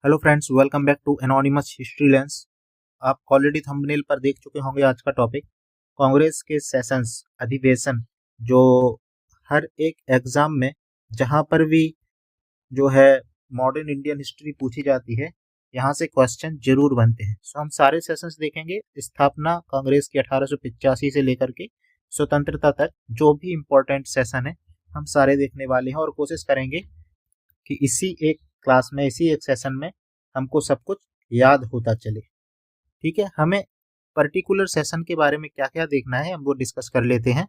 Hello friends, welcome back to anonymous history lens. आप already thumbnail पर देख चुके होंगे आज का टॉपिक कांग्रेस के सेशंस अधिवेशन, जो हर एक एग्जाम में जहां पर भी जो है मॉडर्न इंडियन हिस्ट्री पूछी जाती है, यहाँ से क्वेश्चन जरूर बनते हैं। सो हम सारे सेशंस देखेंगे। स्थापना कांग्रेस की 1885 से लेकर के स्वतंत्रता तक जो भी इम्पोर्टेंट सेशन है हम सारे देखने वाले हैं और कोशिश करेंगे कि इसी एक क्लास में, इसी एक सेशन में हमको सब कुछ याद होता चले। ठीक है, हमें पर्टिकुलर सेशन के बारे में क्या क्या देखना है हम वो डिस्कस कर लेते हैं।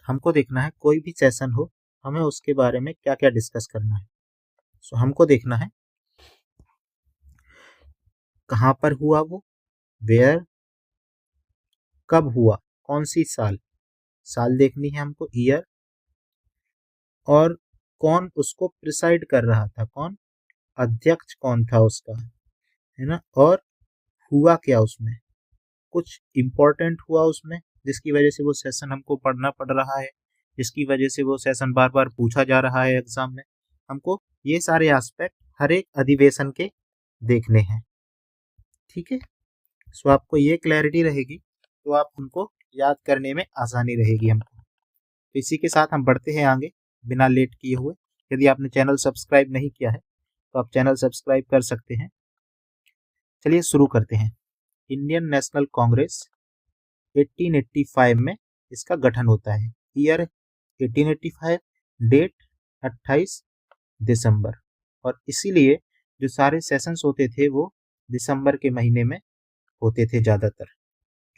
हमको देखना है कोई भी सेशन हो, हमें उसके बारे में क्या क्या डिस्कस करना है। सो हमको देखना है कहाँ पर हुआ वो, वेयर, कब हुआ, कौन सी साल, साल देखनी है हमको, ईयर, और कौन उसको प्रिसाइड कर रहा था, कौन अध्यक्ष कौन था उसका, है ना, और हुआ क्या उसमें, कुछ इम्पोर्टेंट हुआ उसमें जिसकी वजह से वो सेशन हमको पढ़ना पड़ रहा है, जिसकी वजह से वो सेशन बार बार पूछा जा रहा है एग्जाम में। हमको ये सारे एस्पेक्ट हर एक अधिवेशन के देखने हैं। ठीक है, सो आपको ये क्लैरिटी रहेगी तो आप उनको याद करने में आसानी रहेगी हमको। तो इसी के साथ हम बढ़ते हैं आगे बिना लेट किए हुए। यदि आपने चैनल सब्सक्राइब नहीं किया है तो आप चैनल सब्सक्राइब कर सकते हैं। चलिए शुरू करते हैं। इंडियन नेशनल कांग्रेस 1885 में इसका गठन होता है। ईयर 1885, डेट 28 दिसंबर। और इसीलिए जो सारे सेशंस होते थे वो दिसंबर के महीने में होते थे ज़्यादातर।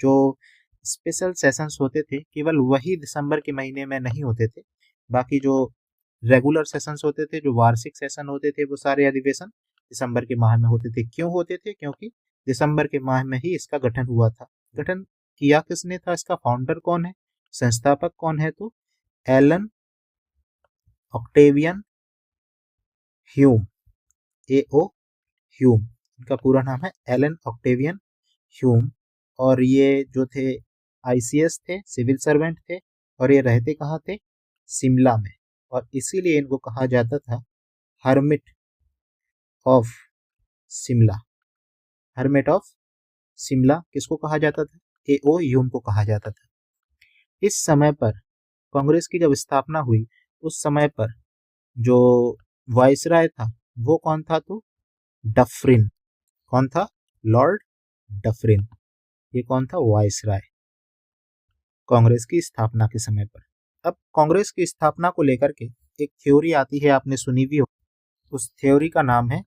जो स्पेशल सेशंस होते थे केवल वही दिसंबर के महीने में नहीं होते थे। बाकी जो रेगुलर सेशंस होते थे, जो वार्षिक सेशन होते थे, वो सारे अधिवेशन दिसंबर के माह में होते थे। क्यों होते थे? क्योंकि दिसंबर के माह में ही इसका गठन हुआ था। गठन किया किसने था, इसका फाउंडर कौन है, संस्थापक कौन है? तो Elon Octavian Hume, A.O. Hume, इनका पूरा नाम है एलन ऑक्टेवियन ह्यूम। और ये जो थे ICS थे, सिविल सर्वेंट थे, और ये रहते कहाँ थे? शिमला में। और इसीलिए इनको कहा जाता था hermit of Shimla. Hermit of Shimla किसको कहा जाता था? A.O. ह्यूम को कहा जाता था। इस समय पर कांग्रेस की जब स्थापना हुई उस समय पर जो वायसराय था वो कौन था? तो डफरिन। कौन था? Lord Dufferin. ये कौन था? वायसराय, कांग्रेस की स्थापना के समय पर। अब कांग्रेस की स्थापना को लेकर के एक थ्योरी आती है, आपने सुनी भी हो। उस थ्योरी का नाम है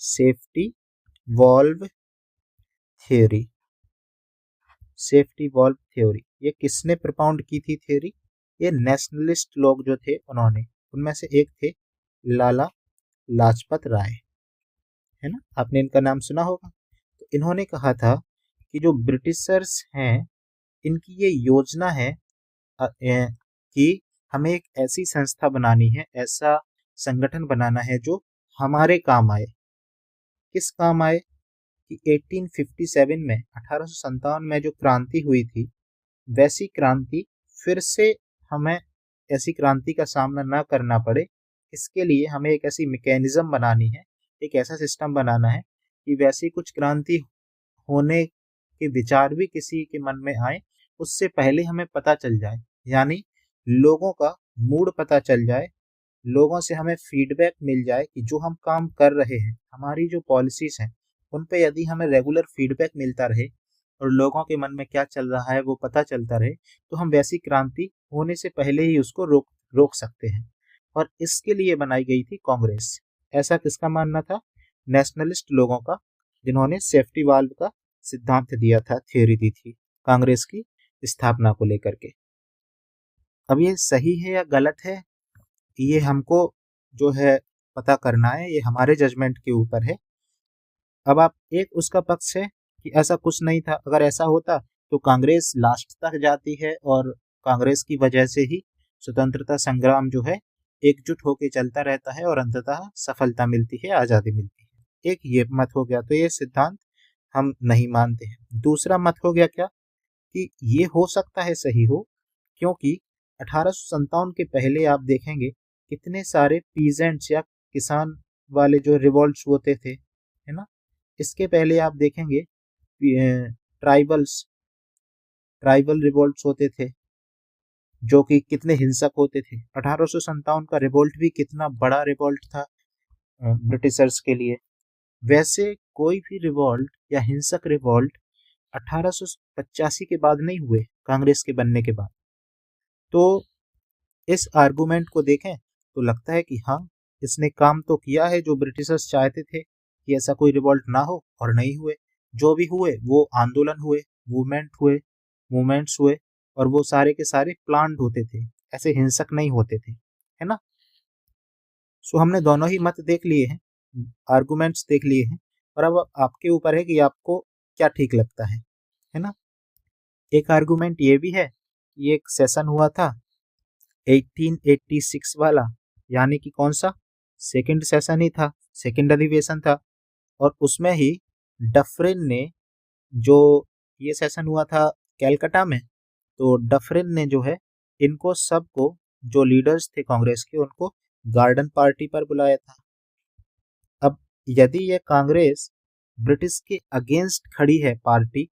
safety valve theory. Safety valve theory ये किसने प्रपाउंड की थी थ्योरी? ये नेशनलिस्ट लोग जो थे उन्होंने, उनमें से एक थे लाला लाजपत राय, है ना, आपने इनका नाम सुना होगा। तो इन्होंने कहा था कि जो ब्रिटिशर्स हैं इनकी ये योजना है कि हमें एक ऐसी संस्था बनानी है, ऐसा संगठन बनाना है जो हमारे काम आए। किस काम आए? कि 1857 में, 1857 में जो क्रांति हुई थी, वैसी क्रांति फिर से हमें, ऐसी क्रांति का सामना ना करना पड़े। इसके लिए हमें एक ऐसी मैकेनिज्म बनानी है, एक ऐसा सिस्टम बनाना है कि वैसी कुछ क्रांति होने के विचार भी किसी के मन में आए उससे पहले हमें पता चल जाए, यानी लोगों का मूड पता चल जाए, लोगों से हमें फीडबैक मिल जाए कि जो हम काम कर रहे हैं, हमारी जो पॉलिसीज हैं, उन पे यदि हमें रेगुलर फीडबैक मिलता रहे और लोगों के मन में क्या चल रहा है वो पता चलता रहे, तो हम वैसी क्रांति होने से पहले ही उसको रोक रोक सकते हैं। और इसके लिए बनाई गई थी कांग्रेस। ऐसा किसका मानना था? नेशनलिस्ट लोगों का, जिन्होंने सेफ्टी वाल्व का सिद्धांत दिया था, थ्योरी दी थी कांग्रेस की स्थापना को लेकर के। अब ये सही है या गलत है, ये हमको जो है पता करना है, ये हमारे जजमेंट के ऊपर है। अब आप एक उसका पक्ष है कि ऐसा कुछ नहीं था, अगर ऐसा होता तो कांग्रेस लास्ट तक जाती है और कांग्रेस की वजह से ही स्वतंत्रता संग्राम जो है एकजुट होकर चलता रहता है और अंततः सफलता मिलती है, आजादी मिलती है। एक ये मत हो गया, तो ये सिद्धांत हम नहीं मानते हैं। दूसरा मत हो गया क्या? कि ये हो सकता है सही हो, क्योंकि 1857 के पहले आप देखेंगे कितने सारे पीजेंट्स या किसान वाले जो रिवॉल्ट्स होते थे, है ना, इसके पहले आप देखेंगे ट्राइबल रिवॉल्ट्स होते थे जो कि कितने हिंसक होते थे। 1857 का रिवॉल्ट भी कितना बड़ा रिवॉल्ट था ब्रिटिशर्स के लिए। वैसे कोई भी रिवॉल्ट या हिंसक रिवॉल्ट 1885 के बाद नहीं हुए, कांग्रेस के बनने के बाद। तो इस आर्गुमेंट को देखें तो लगता है कि हाँ, इसने काम तो किया है जो ब्रिटिशर्स चाहते थे कि ऐसा कोई रिवॉल्ट ना हो, और नहीं हुए। जो भी हुए वो आंदोलन हुए, मूवमेंट्स हुए, और वो सारे के सारे प्लान्ड होते थे, ऐसे हिंसक नहीं होते थे, है ना। सो हमने दोनों ही मत देख लिए हैं, आर्गुमेंट्स देख लिए हैं, और अब आपके ऊपर है कि आपको क्या ठीक लगता है ना। एक आर्गुमेंट ये भी है, ये एक सेशन हुआ था 1886 वाला, यानी कि कौन सा, सेकंड सेशन ही था, सेकंड अधिवेशन था, और उसमें ही डफरिन ने, जो ये सेशन हुआ था कैलकाटा में, तो डफरिन ने जो है इनको सबको, जो लीडर्स थे कांग्रेस के, उनको गार्डन पार्टी पर बुलाया था। अब यदि ये कांग्रेस ब्रिटिश के अगेंस्ट खड़ी है पार्टी,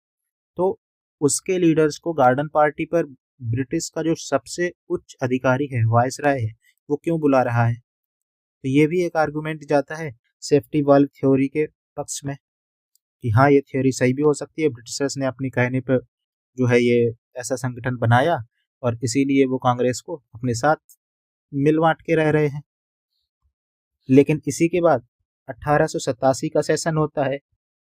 तो उसके लीडर्स को गार्डन पार्टी पर ब्रिटिश का जो सबसे उच्च अधिकारी है, वायसराय है, वो क्यों बुला रहा है। तो ये भी एक आर्गुमेंट जाता है सेफ्टी वाल्व थ्योरी के पक्ष में कि हाँ, ये थ्योरी सही भी हो सकती है, ब्रिटिशर्स ने अपनी कहने पर जो है ये ऐसा संगठन बनाया, और इसीलिए वो कांग्रेस को अपने साथ मिल बांट के रह रहे हैं। लेकिन इसी के बाद 1887 का सेशन होता है,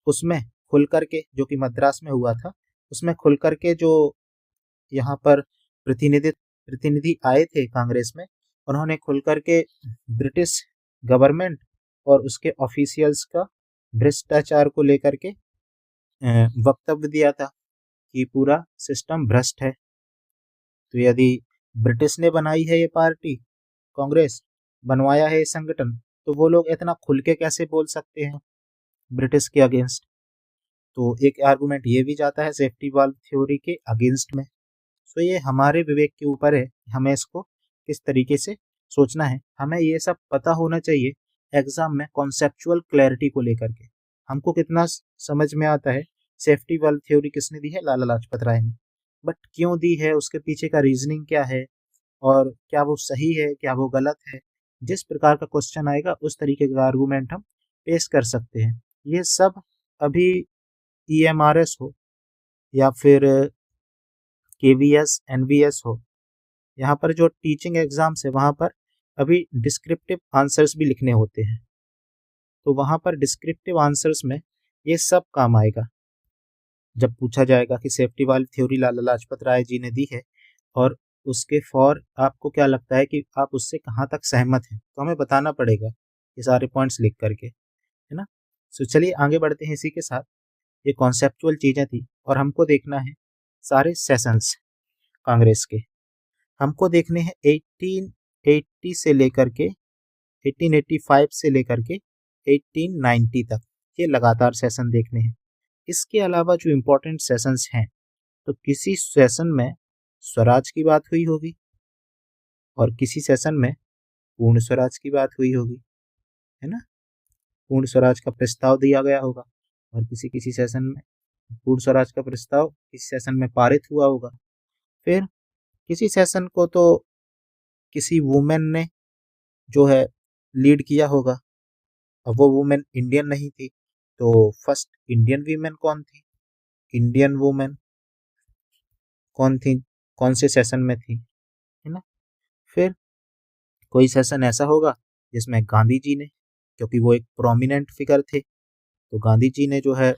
उसमें खुल करके, जो कि मद्रास में हुआ था, उसमें खुल करके जो यहाँ पर प्रतिनिधि आए थे कांग्रेस में, उन्होंने खुल करके ब्रिटिश गवर्नमेंट और उसके ऑफिशियल्स का भ्रष्टाचार को लेकर के वक्तव्य दिया था कि पूरा सिस्टम भ्रष्ट है। तो यदि ब्रिटिश ने बनाई है ये पार्टी, कांग्रेस बनवाया है ये संगठन, तो वो लोग इतना खुल के कैसे बोल सकते हैं ब्रिटिश के अगेंस्ट। तो एक आर्गुमेंट ये भी जाता है सेफ्टी वाल्व थ्योरी के अगेंस्ट में। सो ये हमारे विवेक के ऊपर है, हमें इसको किस तरीके से सोचना है। हमें ये सब पता होना चाहिए एग्जाम में कॉन्सेप्चुअल क्लैरिटी को लेकर के, हमको कितना समझ में आता है सेफ्टी वाल्व थ्योरी किसने दी है, लाला लाजपत राय ने, बट क्यों दी है, उसके पीछे का रीजनिंग क्या है, और क्या वो सही है, क्या वो गलत है। जिस प्रकार का क्वेश्चन आएगा उस तरीके का आर्गूमेंट हम पेश कर सकते हैं। ये सब अभी EMRS हो या फिर KVS NVS हो, यहाँ पर जो टीचिंग एग्जाम्स है वहाँ पर अभी डिस्क्रिप्टिव आंसर्स भी लिखने होते हैं, तो वहाँ पर डिस्क्रिप्टिव आंसर्स में ये सब काम आएगा। जब पूछा जाएगा कि safety valve theory Lala Lajpat Rai ji ने दी है, और उसके फॉर आपको क्या लगता है कि आप उससे कहाँ तक सहमत हैं, तो हमें बताना पड़ेगा ये सारे पॉइंट्स लिख करके, है ना। सो चलिए आगे बढ़ते हैं। इसी के साथ ये कॉन्सेप्चुअल चीज़ें थी, और हमको देखना है सारे सेशंस कांग्रेस के, हमको देखने हैं 1880 से लेकर के 1885 से लेकर के 1890 तक, ये लगातार सेशन देखने हैं। इसके अलावा जो इम्पोर्टेंट सेशंस हैं, तो किसी सेशन में स्वराज की बात हुई होगी, और किसी सेशन में पूर्ण स्वराज की बात हुई होगी, है ना, पूर्ण स्वराज का प्रस्ताव दिया गया होगा, और किसी किसी सेशन में पूर्ण स्वराज का प्रस्ताव इस सेशन में पारित हुआ होगा। फिर किसी सेशन को तो किसी वुमेन ने जो है लीड किया होगा, अब वो वुमेन इंडियन नहीं थी, तो फर्स्ट इंडियन वीमेन कौन थी, इंडियन वुमेन कौन थी, कौन से सेशन में थी, है ना। फिर कोई सेशन ऐसा होगा जिसमें गांधी जी ने, क्योंकि वो एक प्रोमिनेंट फिगर थे, तो गांधी जी ने जो है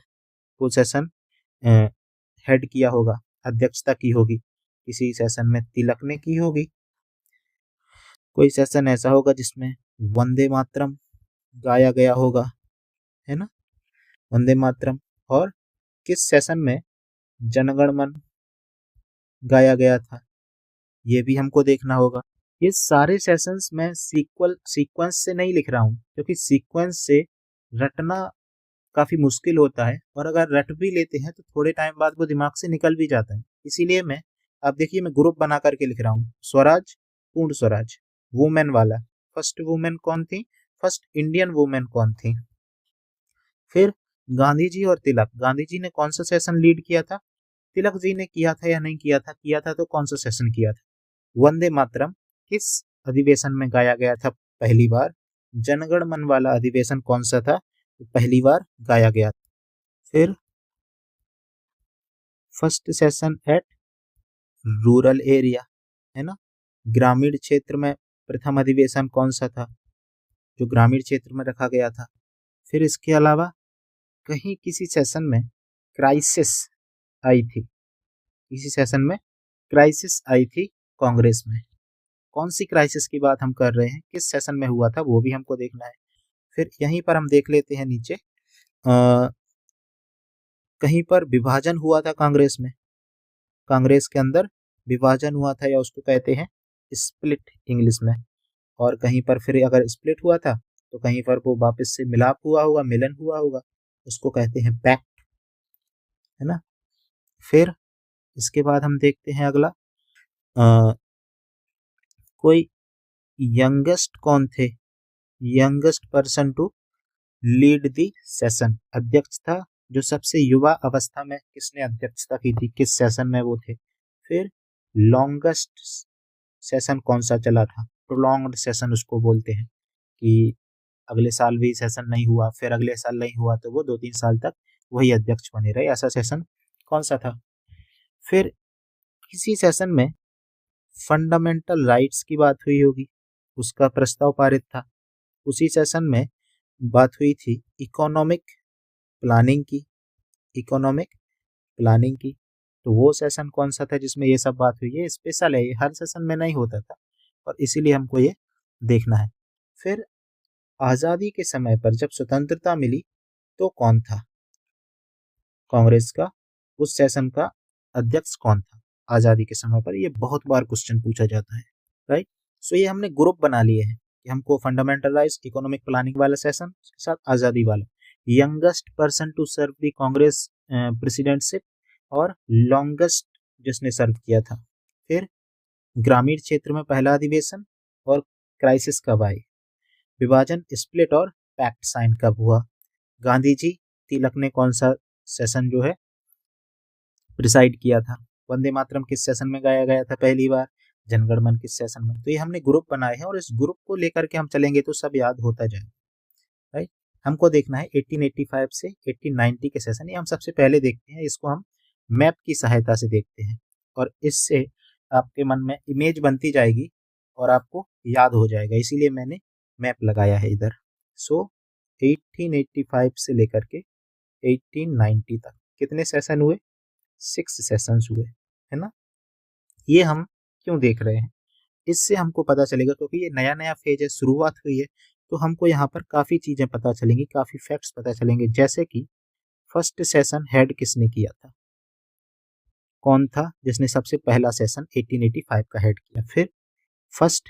वो सेशन हेड किया होगा, अध्यक्षता की होगी। किसी सेशन में तिलक ने की होगी। कोई सेशन ऐसा होगा जिसमें वंदे मातरम गाया गया होगा, है ना, वंदे मातरम। और किस सेशन में जनगण मन गाया गया था, ये भी हमको देखना होगा। ये सारे सेशंस मैं सीक्वेंस से नहीं लिख रहा हूँ, क्योंकि सीक्वेंस से रटना काफी मुश्किल होता है, और अगर रट भी लेते हैं तो थोड़े टाइम बाद वो दिमाग से निकल भी जाता है। इसीलिए मैं, आप देखिए, मैं ग्रुप बना करके लिख रहा हूँ, स्वराज, पूर्ण स्वराज, वुमेन वाला। फर्स्ट वुमेन कौन थी, फर्स्ट इंडियन वुमेन कौन थी। फिर गांधी जी और तिलक, गांधी जी ने कौन सा सेशन लीड किया था, तिलक जी ने किया था या नहीं किया था, किया था तो कौन सा सेशन किया था। वंदे मातरम किस अधिवेशन में गाया गया था पहली बार, जनगण मन वाला अधिवेशन कौन सा था, पहली बार गाया गया था। फिर first session at rural area, है ना, ग्रामीण क्षेत्र में प्रथम अधिवेशन कौन सा था, जो ग्रामीण क्षेत्र में रखा गया था। फिर इसके अलावा कहीं किसी सेशन में क्राइसिस आई थी, किसी सेशन में क्राइसिस आई थी कांग्रेस में, कौन सी क्राइसिस की बात हम कर रहे हैं, किस सेशन में हुआ था, वो भी हमको देखना है। फिर यहीं पर हम देख लेते हैं नीचे, कहीं पर विभाजन हुआ था कांग्रेस में, कांग्रेस के अंदर विभाजन हुआ था या उसको कहते हैं स्प्लिट इंग्लिश में, और कहीं पर फिर अगर स्प्लिट हुआ था तो कहीं पर वो वापस से मिलाप हुआ होगा, मिलन हुआ होगा, उसको कहते हैं पैक्ट, है ना। फिर इसके बाद हम देखते हैं अगला, कोई यंगेस्ट कौन थे, youngest person to lead the session, अध्यक्ष था जो सबसे युवा अवस्था में किसने अध्यक्षता की थी, किस सेशन में वो थे। फिर लॉन्गेस्ट सेशन कौन सा चला था, प्रोलॉन्ग्ड सेशन उसको बोलते हैं, कि अगले साल भी सेशन नहीं हुआ, फिर अगले साल नहीं हुआ तो वो 2-3 साल तक वही अध्यक्ष बने रहे, ऐसा सेशन कौन सा था। फिर किसी सेशन में फंडामेंटल राइट्स की बात हुई होगी, उसका प्रस्ताव पारित था। उसी सेशन में बात हुई थी इकोनॉमिक प्लानिंग की, इकोनॉमिक प्लानिंग की, तो वो सेशन कौन सा था जिसमें ये सब बात हुई, ये स्पेशल है, ये हर सेशन में नहीं होता था और इसीलिए हमको ये देखना है। फिर आज़ादी के समय पर जब स्वतंत्रता मिली तो कौन था कांग्रेस का, उस सेशन का अध्यक्ष कौन था आज़ादी के समय पर, ये बहुत बार क्वेश्चन पूछा जाता है, राइट। सो ये हमने ग्रुप बना लिए हैं कि हमको फंडामेंटल राइट्स, इकोनॉमिक प्लानिंग वाला सेशन के साथ आज़ादी वाला, youngest person to serve the Congress presidentship और लॉन्गेस्ट जिसने सर्व किया था। फिर ग्रामीण क्षेत्र में पहला अधिवेशन और क्राइसिस कब आई, विभाजन, स्प्लिट और पैक्ट साइन कब हुआ, गांधी जी तिलक ने कौन सा सेशन जो है प्रिसाइड किया था, वंदे मातरम किस सेशन में गाया गया था पहली बार, जनगण मन किस सेशन में। तो ये हमने ग्रुप बनाए हैं और इस ग्रुप को लेकर के हम चलेंगे तो सब याद होता जाएगा, राइट। हमको देखना है 1885 से 1890 के सेशन, ये हम सबसे पहले देखते हैं, इसको हम मैप की सहायता से देखते हैं और इससे आपके मन में इमेज बनती जाएगी और आपको याद हो जाएगा, इसीलिए मैंने मैप लगाया है इधर। सो 1885 से लेकर के 1890 तक कितने सेशन हुए, 6 सेशंस हुए, है ना। ये हम क्यों देख रहे हैं, इससे हमको पता चलेगा क्योंकि ये नया नया फेज है, शुरुआत हुई है, तो हमको यहाँ पर काफ़ी चीज़ें पता चलेंगी, काफ़ी फैक्ट्स पता चलेंगे, जैसे कि फर्स्ट सेशन हेड किसने किया था, कौन था जिसने सबसे पहला सेशन 1885 का हेड किया। फिर फर्स्ट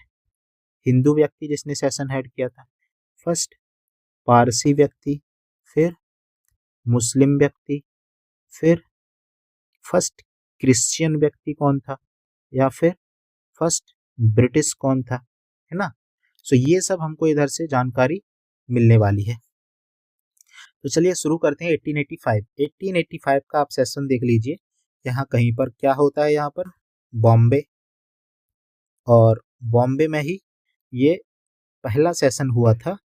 हिंदू व्यक्ति जिसने सेशन हेड किया था, फर्स्ट पारसी व्यक्ति, फिर मुस्लिम व्यक्ति, फिर फर्स्ट क्रिश्चियन व्यक्ति कौन था, या फिर फर्स्ट ब्रिटिश कौन था, है ना। सो ये सब हमको इधर से जानकारी मिलने वाली है। तो चलिए शुरू करते हैं 1885। 1885 का आप सेशन देख लीजिए, यहाँ कहीं पर क्या होता है, यहाँ पर बॉम्बे, और बॉम्बे में ही ये पहला सेशन हुआ था,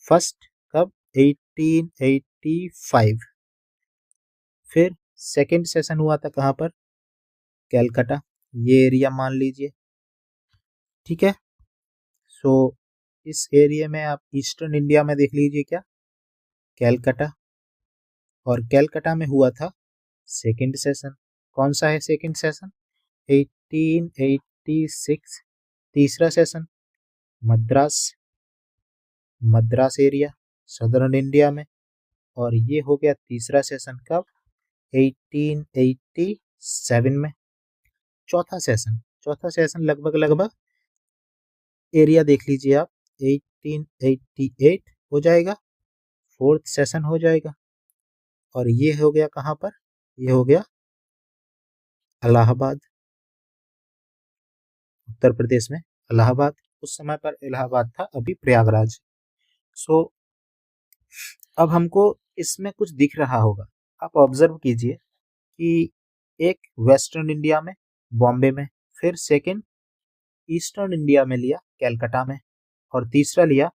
फर्स्ट कब, 1885। फिर सेकंड सेशन हुआ था कहाँ पर, कैलकाटा, ये एरिया मान लीजिए, ठीक है। सो इस एरिया में आप ईस्टर्न इंडिया में देख लीजिए क्या, कैलकाटा, और कैलकाटा में हुआ था सेकंड सेशन, कौन सा है सेकंड सेशन, 1886। तीसरा session Madras, Madras area southern India में, और ये हो गया तीसरा सेशन कब, 1887 में। चौथा सेशन, चौथा सेशन लगभग लगभग एरिया देख लीजिए आप, 1888 हो जाएगा, फोर्थ सेशन हो जाएगा, और ये हो गया कहाँ पर, ये हो गया इलाहाबाद, उत्तर प्रदेश में इलाहाबाद। उस समय पर इलाहाबाद था, अभी प्रयागराज। सो अब हमको इसमें कुछ दिख रहा होगा, आप ऑब्जर्व कीजिए कि एक वेस्टर्न इंडिया में, बॉम्बे में, फिर सेकंड ईस्टर्न इंडिया में लिया कैलकाटा में, और तीसरा लिया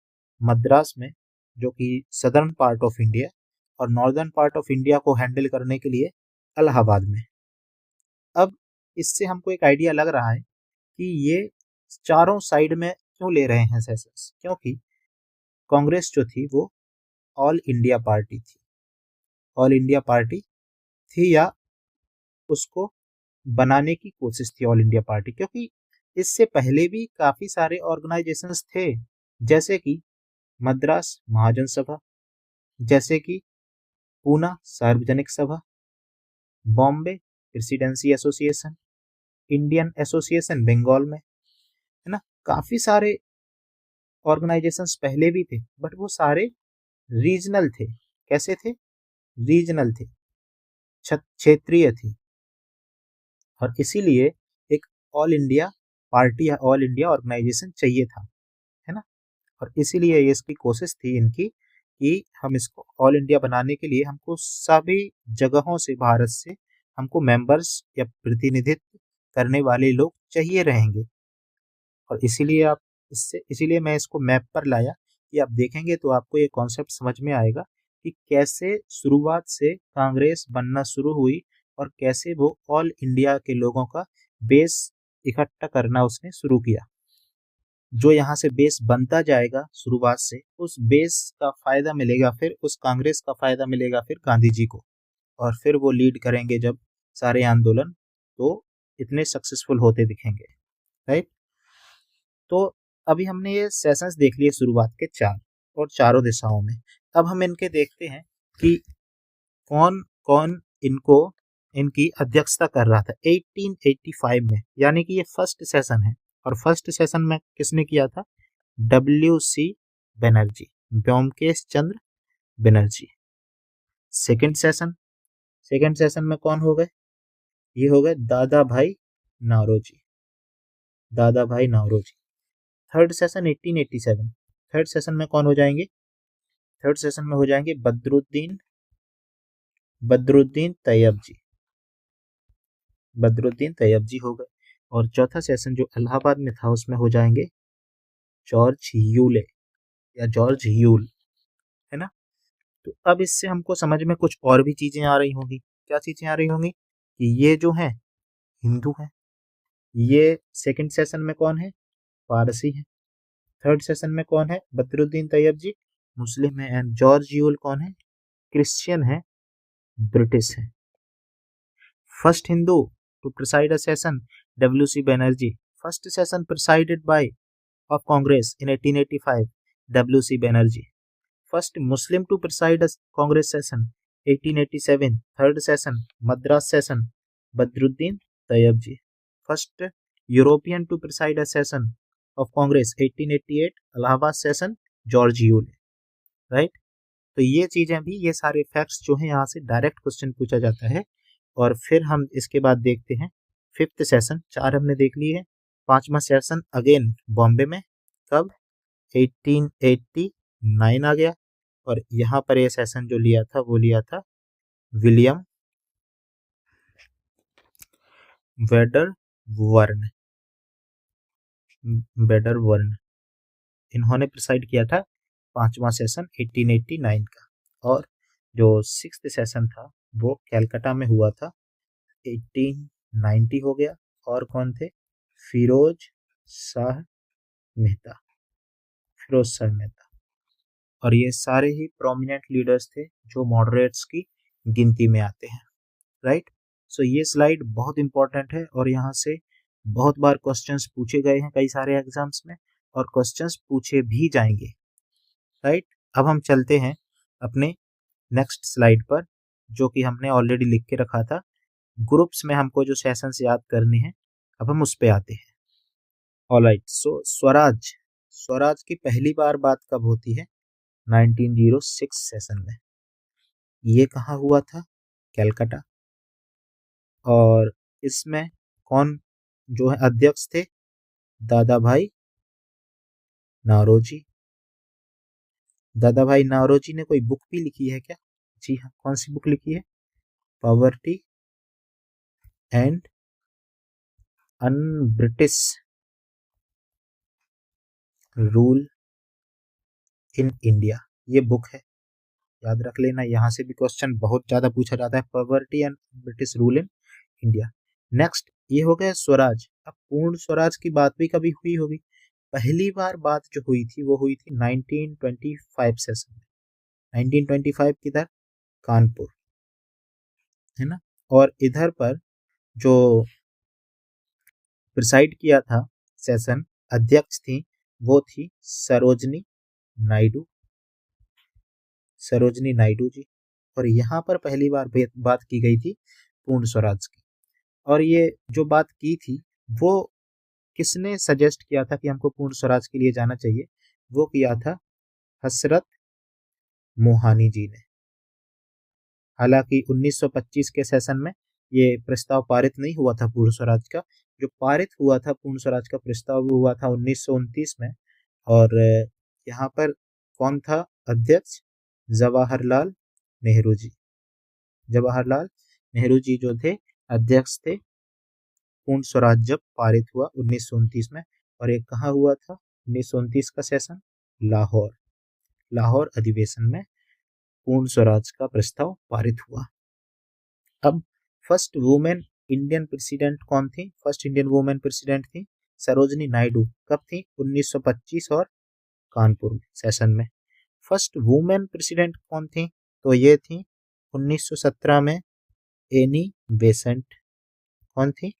मद्रास में जो कि सदर्न पार्ट ऑफ इंडिया, और नॉर्दर्न पार्ट ऑफ इंडिया को हैंडल करने के लिए इलाहाबाद में। अब इससे हमको एक आइडिया लग रहा है कि ये चारों साइड में क्यों ले रहे हैं सेशंस, क्योंकि कांग्रेस जो थी वो ऑल इंडिया पार्टी थी, ऑल इंडिया पार्टी थी, या उसको बनाने की कोशिश थी ऑल इंडिया पार्टी, क्योंकि इससे पहले भी काफी सारे ऑर्गेनाइजेशंस थे, जैसे कि मद्रास महाजन सभा, जैसे कि Poona Sarvajanik Sabha, Bombay presidency association, Indian association Bengal में, है ना। काफी सारे ऑर्गेनाइजेशंस पहले भी थे, बट वो सारे रीजनल थे। कैसे थे? रीजनल थे, क्षेत्रीय थे, और इसीलिए एक ऑल इंडिया पार्टी या ऑल इंडिया ऑर्गेनाइजेशन चाहिए था, है ना। और इसीलिए ये इसकी कोशिश थी इनकी कि हम इसको ऑल इंडिया बनाने के लिए हमको सभी जगहों से, भारत से हमको मेंबर्स या प्रतिनिधित्व करने वाले लोग चाहिए रहेंगे। और इसीलिए मैं इसको मैप पर लाया कि आप देखेंगे तो आपको ये कॉन्सेप्ट समझ में आएगा कि कैसे शुरुआत से कांग्रेस बनना शुरू हुई और कैसे वो ऑल इंडिया के लोगों का बेस इकट्ठा करना उसने शुरू किया। जो यहाँ से बेस बनता जाएगा शुरुआत से, उस बेस का फायदा मिलेगा, फिर उस कांग्रेस का फायदा मिलेगा फिर गांधी जी को, और फिर वो लीड करेंगे जब सारे आंदोलन, तो इतने सक्सेसफुल होते दिखेंगे, राइट। तो अभी हमने ये सेशंस देख लिए शुरुआत के 4, और चारों दिशाओं में। अब हम इनके देखते हैं कि कौन कौन इनकी अध्यक्षता कर रहा था 1885 में, यानी कि ये फर्स्ट सेशन है। और फर्स्ट सेशन में किसने किया था? WC बनर्जी, व्योमकेश चंद्र बनर्जी। सेकंड सेशन में कौन हो गए? ये हो गए दादा भाई Naoroji, Dadabhai Naoroji. Third session 1887, third session में कौन हो जाएंगे? थर्ड सेशन में हो जाएंगे बदरुद्दीन तैयब जी, बदरुद्दीन तैयब जी हो गए। और चौथा सेशन जो इलाहाबाद में था उसमें हो जाएंगे जॉर्ज यूले या जॉर्ज यूल, है ना। तो अब इससे हमको समझ में कुछ और भी चीजें आ रही होंगी। क्या चीजें आ रही होंगी? कि ये जो है हिंदू है, ये सेकंड सेशन में कौन है? पारसी है। थर्ड सेशन में कौन है? बदरुद्दीन तैयब जी, मुस्लिम है। एंड जॉर्ज यूल कौन है? क्रिश्चियन है, ब्रिटिश है। First Hindu to preside a session WC Banerjee, first session presided by of Congress in 1885, WC Banerjee. First Muslim to preside a Congress session, 1887, third session, Madras session, Badruddin Tayyab ji. First European to preside a session of Congress, 1888, Allahabad session, George Yule. Right. तो ये चीजें भी, ये सारे facts जो हैं यहाँ से डायरेक्ट क्वेश्चन पूछा जाता है। और फिर हम इसके बाद देखते हैं फिफ्थ सेशन, 4 हमने देख लिए हैं। 5वां सेशन अगेन बॉम्बे में, कब? 1889 आ गया। और यहाँ पर ये सेशन जो लिया था वो लिया था विलियम वेडरवर्न, इन्होंने प्रिसाइड किया था 5वां सेशन 1889 का। और जो 6th सेशन था वो कैलकाटा में हुआ था, 1890 हो गया। और कौन थे? फिरोज शाह मेहता। और ये सारे ही प्रोमिनेंट लीडर्स थे जो मॉडरेट्स की गिनती में आते हैं, राइट। सो ये स्लाइड बहुत इंपॉर्टेंट है और यहाँ से बहुत बार क्वेश्चंस पूछे गए हैं कई सारे एग्जाम्स में, और क्वेश्चंस पूछे भी जाएंगे, राइट। अब हम चलते हैं अपने नेक्स्ट स्लाइड पर, जो कि हमने ऑलरेडी लिख के रखा था ग्रुप्स में हमको जो सेशंस याद करने हैं। अब हम उस पे आते हैं। ऑलराइट, सो स्वराज की पहली बार बात कब होती है? 1906 सेशन में। ये कहाँ हुआ था? कैलकाटा। और इसमें कौन जो है अध्यक्ष थे? दादा भाई नारोजी। दादा भाई नारोजी ने कोई बुक भी लिखी है क्या? जी हाँ, कौन सी बुक लिखी है? Poverty and un British rule in India, ये बुक है, याद रख लेना। यहाँ से भी क्वेश्चन बहुत ज्यादा पूछा जाता है, poverty and British rule in India. Next ये हो गया स्वराज। अब पूर्ण स्वराज की बात भी कभी हुई होगी। पहली बार बात जो हुई थी वो हुई थी 1925 सेशन में। 1925 किधर? कानपुर, है ना। और इधर पर जो प्रिसाइड किया था सेशन, अध्यक्ष थी, वो थी सरोजनी नायडू, सरोजनी नायडू जी। और यहाँ पर पहली बार बात की गई थी पूर्ण स्वराज की। और ये जो बात की थी वो किसने सजेस्ट किया था कि हमको पूर्ण स्वराज के लिए जाना चाहिए? वो किया था हसरत मोहानी जी ने। हालांकि 1925 के सेशन में ये प्रस्ताव पारित नहीं हुआ था पूर्ण स्वराज का। जो पारित हुआ था पूर्ण स्वराज का प्रस्ताव वो हुआ था 1929 में। और यहाँ पर कौन था अध्यक्ष? जवाहरलाल नेहरू जी। जवाहरलाल नेहरू जी जो थे अध्यक्ष थे पूर्ण स्वराज जब पारित हुआ 1929 में। और एक कहाँ हुआ था 1929 का सेशन? लाहौर, लाहौर अधिवेशन में पूर्ण स्वराज का प्रस्ताव पारित हुआ। अब फर्स्ट वुमेन इंडियन प्रेसिडेंट कौन थी? फर्स्ट इंडियन वुमेन प्रेसिडेंट थी सरोजनी नायडू। कब थी? 1925 और कानपुर सेशन में। फर्स्ट वुमेन प्रेसिडेंट कौन थी? तो ये थी 1917 में एनी बेसेंट। कौन थी?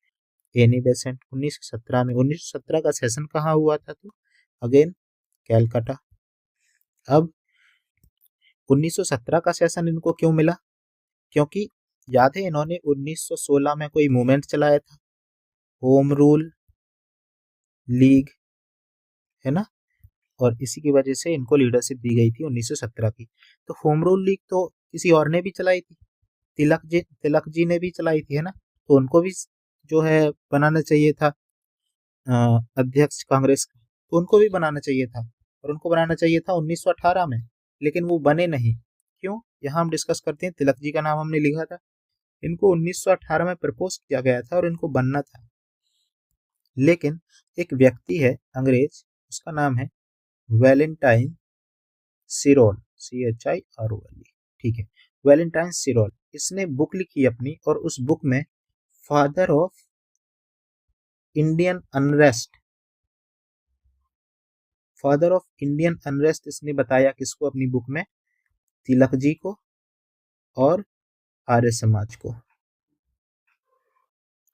एनी बेसेंट 1917 में। 1917 का सेशन कहाँ हुआ था? तो अगेन कैलकाटा। अब 1917 का सेशन इनको क्यों मिला? क्योंकि याद है इन्होंने 1916 में कोई मूवमेंट चलाया था, होम रूल लीग, है ना। और इसी की वजह से इनको लीडरशिप दी गई थी 1917 की। तो होम रूल लीग तो किसी और ने भी चलाई थी, तिलक जी ने भी चलाई थी, है ना। तो उनको भी जो है बनाना चाहिए था अध्यक्ष कांग्रेस का, तो उनको भी बनाना चाहिए था। और उनको बनाना चाहिए था 1918 में, लेकिन वो बने नहीं। क्यों? यहाँ हम डिस्कस करते हैं। तिलक जी का नाम हमने लिखा था, इनको 1918 में प्रपोज किया गया था और इनको बनना था। लेकिन एक व्यक्ति है अंग्रेज, उसका नाम है वैलेंटाइन सिरोल, CHIROL, ठीक है। वैलेंटाइन सिरोल, इसने बुक लिखी अपनी, और उस बुक में father of Indian unrest, father of Indian unrest इसने बताया किसको अपनी बुक में? तिलक जी को और आर्य समाज को।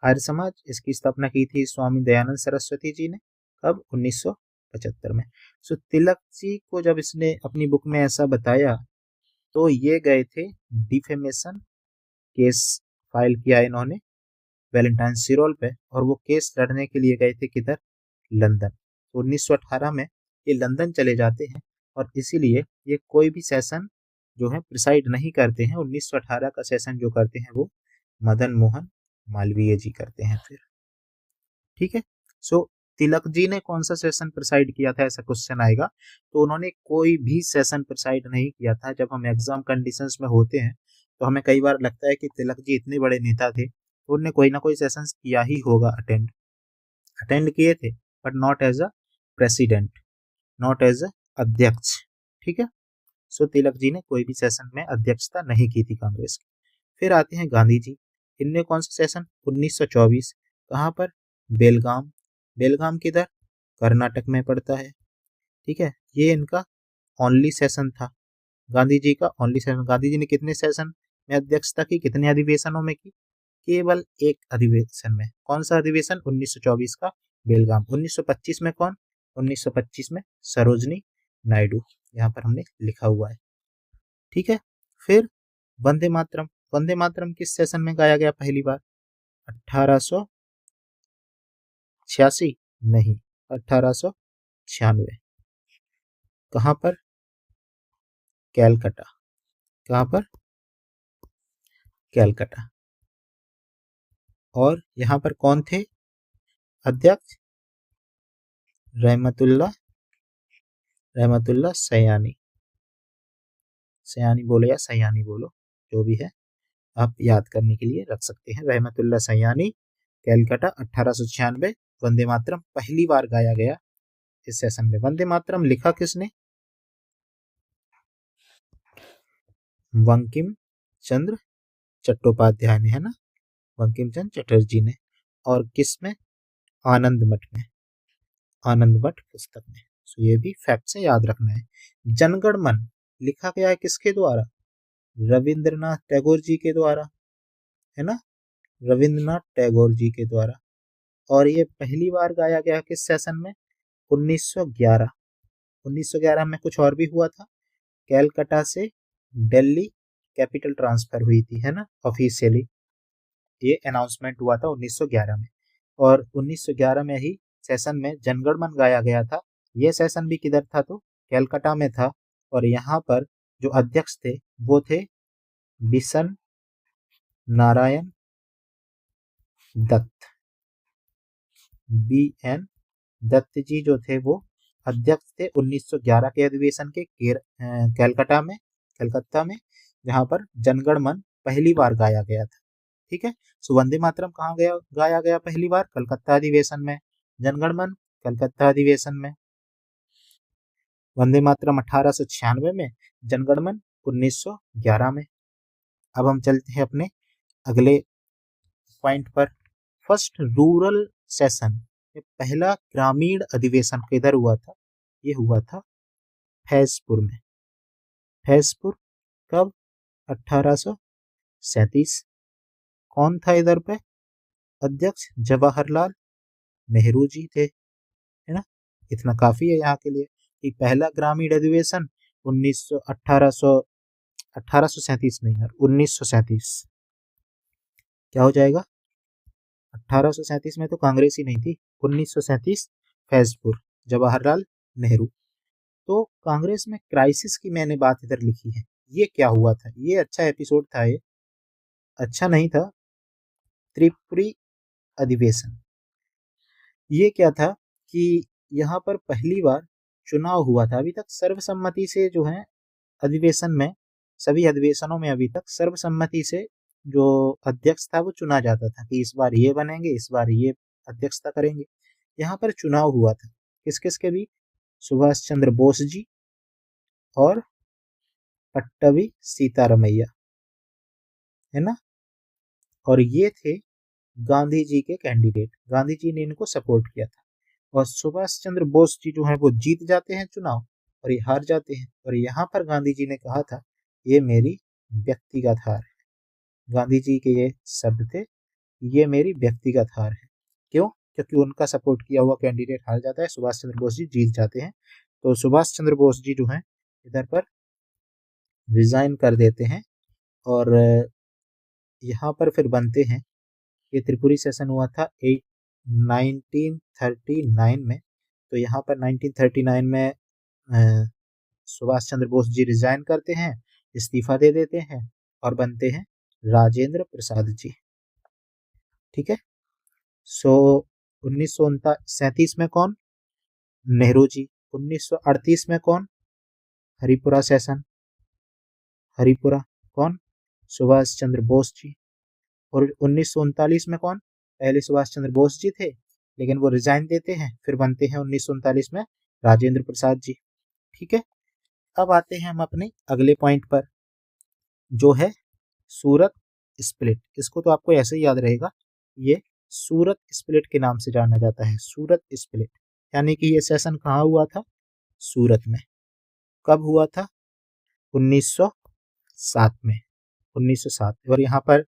आर्य समाज, इसकी स्थापना की थी स्वामी दयानंद सरस्वती जी ने। कब? 1975 में। सो तिलक जी को जब इसने अपनी बुक में ऐसा बताया तो ये गए थे, डिफेमेशन केस फाइल किया इन्होंने वैलेंटाइन सिरोल पे, और वो केस लड़ने के लिए गए थे किधर? लंदन। तो 1918 में ये लंदन चले जाते हैं, और इसीलिए ये कोई भी सेशन जो है प्रिसाइड नहीं करते हैं। 1918 का सेशन जो करते हैं वो मदन मोहन मालवीय जी करते हैं फिर, ठीक है। सो तिलक जी ने कौन सा सेशन प्रिसाइड किया था, ऐसा क्वेश्चन आएगा। तो उन्होंने कोई भी सेशन प्रिसाइड नहीं किया था। जब हम एग्जाम कंडीशंस में होते हैं तो हमें कई बार लगता है कि तिलक जी इतने बड़े नेता थे तो उन्होंने कोई ना कोई सेशन किया ही होगा, अटेंड अटेंड किए थे, but not as a president, not as a अध्यक्ष, ठीक है। सो तिलक जी ने कोई भी सेशन में अध्यक्षता नहीं की थी कांग्रेस की। फिर आते हैं गांधी जी। इनने कौन सा सेशन? 1924। कहाँ पर? बेलगाम। बेलगाम किधर? कर्नाटक में पड़ता है, ठीक है। ये इनका ओनली सेशन था, गांधी जी का ओनली सेशन। गांधी जी ने कितने सेशन में अध्यक्षता की? कितने अधिवेशनों में की? केवल एक अधिवेशन में। कौन सा अधिवेशन? 1924 का बेलगाम। 1925 में कौन? 1925 में सरोजनी नायडू, यहाँ पर हमने लिखा हुआ है, ठीक है। फिर वंदे मातरम। वंदे मातरम किस सेशन में गाया गया पहली बार? 1886? नहीं, 1896। कहाँ पर? कैलकाटा। कहाँ पर? कैलकाटा। और यहाँ पर कौन थे अध्यक्ष? रहमतुल्लाह रहमतुल्लाह सयानी, सयानी बोलो या सयानी बोलो, जो भी है आप याद करने के लिए रख सकते हैं। रहमतुल्लाह सयानी, कैलकाटा 1896। वंदे मातरम पहली बार गाया गया इस सेशन में। वंदे मातरम लिखा किसने? बंकिम चंद्र चट्टोपाध्याय ने, है ना, बंकिम चंद्र चटर्जी ने। और किस में? आनंद मठ में, आनंद मठ पुस्तक में। सो ये भी फैक्ट से याद रखना है। जनगण मन लिखा गया है किसके द्वारा? रविंद्रनाथ टैगोर जी के द्वारा, है ना, रविंद्रनाथ टैगोर जी के द्वारा। और ये पहली बार गाया गया किस सेशन में? 1911। 1911 में कुछ और भी हुआ था। कैलकाटा से दिल्ली कैपिटल ट्रांसफर हुई थी, है ना, ऑफिशियली ये अनाउंसमेंट हुआ था 1911 में। और 1911 में ही सेशन में जनगण मन गाया गया था। ये सेशन भी किधर था? तो कैलकाटा में था। और यहाँ पर जो अध्यक्ष थे वो थे बिशन नारायण दत्त, BN दत्त जी जो थे वो अध्यक्ष थे 1911 के अधिवेशन के कलकत्ता में, जहां पर जनगण मन पहली बार गाया गया था। ठीक है, सो वंदे मातरम कहाँ गाया गया पहली बार? कलकत्ता अधिवेशन में। जनगण मन कलकत्ता अधिवेशन में। वंदे मातरम 1896 में, जनगण मन 1911 में। अब हम चलते हैं अपने अगले पॉइंट पर। फर्स्ट रूरल सेशन, पहला ग्रामीण अधिवेशन किधर हुआ था? ये हुआ था फैजपुर में। फैजपुर कब? 1837। कौन था इधर पे अध्यक्ष? जवाहरलाल नेहरू जी थे, है ना। इतना काफी है यहाँ के लिए कि पहला ग्रामीण अधिवेशन 1837 नहीं यार, 1937। क्या हो जाएगा? 1837 में तो कांग्रेस ही नहीं थी। 1937 फैजपुर, जवाहरलाल नेहरू। तो कांग्रेस में क्राइसिस की मैंने बात इधर लिखी है। ये क्या हुआ था? ये अच्छा एपिसोड था, ये अच्छा नहीं था। त्रिपुरी अधिवेशन, ये क्या था कि यहाँ पर पहली बार चुनाव हुआ था। अभी तक सर्वसम्मति से जो है अधिवेशन में, सभी अधिवेशनों में अभी तक सर्वसम्मति से जो अध्यक्ष था वो चुना जाता था कि इस बार ये बनेंगे, इस बार ये अध्यक्षता करेंगे। यहाँ पर चुनाव हुआ था किस किस के भी? सुभाष चंद्र बोस जी और पट्टभी सीतारमैया, है ना। और ये थे गांधी जी के कैंडिडेट। गांधी जी ने इनको सपोर्ट किया था। और सुभाष चंद्र बोस जी जो है वो जीत जाते हैं चुनाव और ये हार जाते हैं। और यहाँ पर गांधी जी ने कहा था ये मेरी व्यक्तिगत हार है। गांधी जी के ये शब्द थे, ये मेरी व्यक्तिगत हार है। क्यों? क्योंकि उनका सपोर्ट किया हुआ कैंडिडेट हार जाता है, सुभाष चंद्र बोस जी जीत जाते हैं। तो सुभाष चंद्र बोस जी जो है इधर पर रिजाइन कर देते हैं और यहाँ पर फिर बनते हैं। ये त्रिपुरी सेशन हुआ था 1939 में। तो यहाँ पर 1939 में सुभाष चंद्र बोस जी रिजाइन करते हैं, इस्तीफा दे देते हैं और बनते हैं राजेंद्र प्रसाद जी। ठीक है, सो 1937 में कौन? नेहरू जी। 1938 में कौन? हरिपुरा सेशन, हरिपुरा कौन? सुभाष चंद्र बोस जी। और 1939 में कौन? पहले सुभाष चंद्र बोस जी थे लेकिन वो रिजाइन देते हैं, फिर बनते हैं 1939 में राजेंद्र प्रसाद जी। ठीक है, अब आते हैं हम अपने अगले पॉइंट पर जो है सूरत स्प्लिट। इसको तो आपको ऐसे ही याद रहेगा, ये सूरत स्प्लिट के नाम से जाना जाता है। सूरत स्प्लिट यानी कि ये सेशन कहाँ हुआ था? सूरत में। कब हुआ था? 1907 में, 1907। और यहाँ पर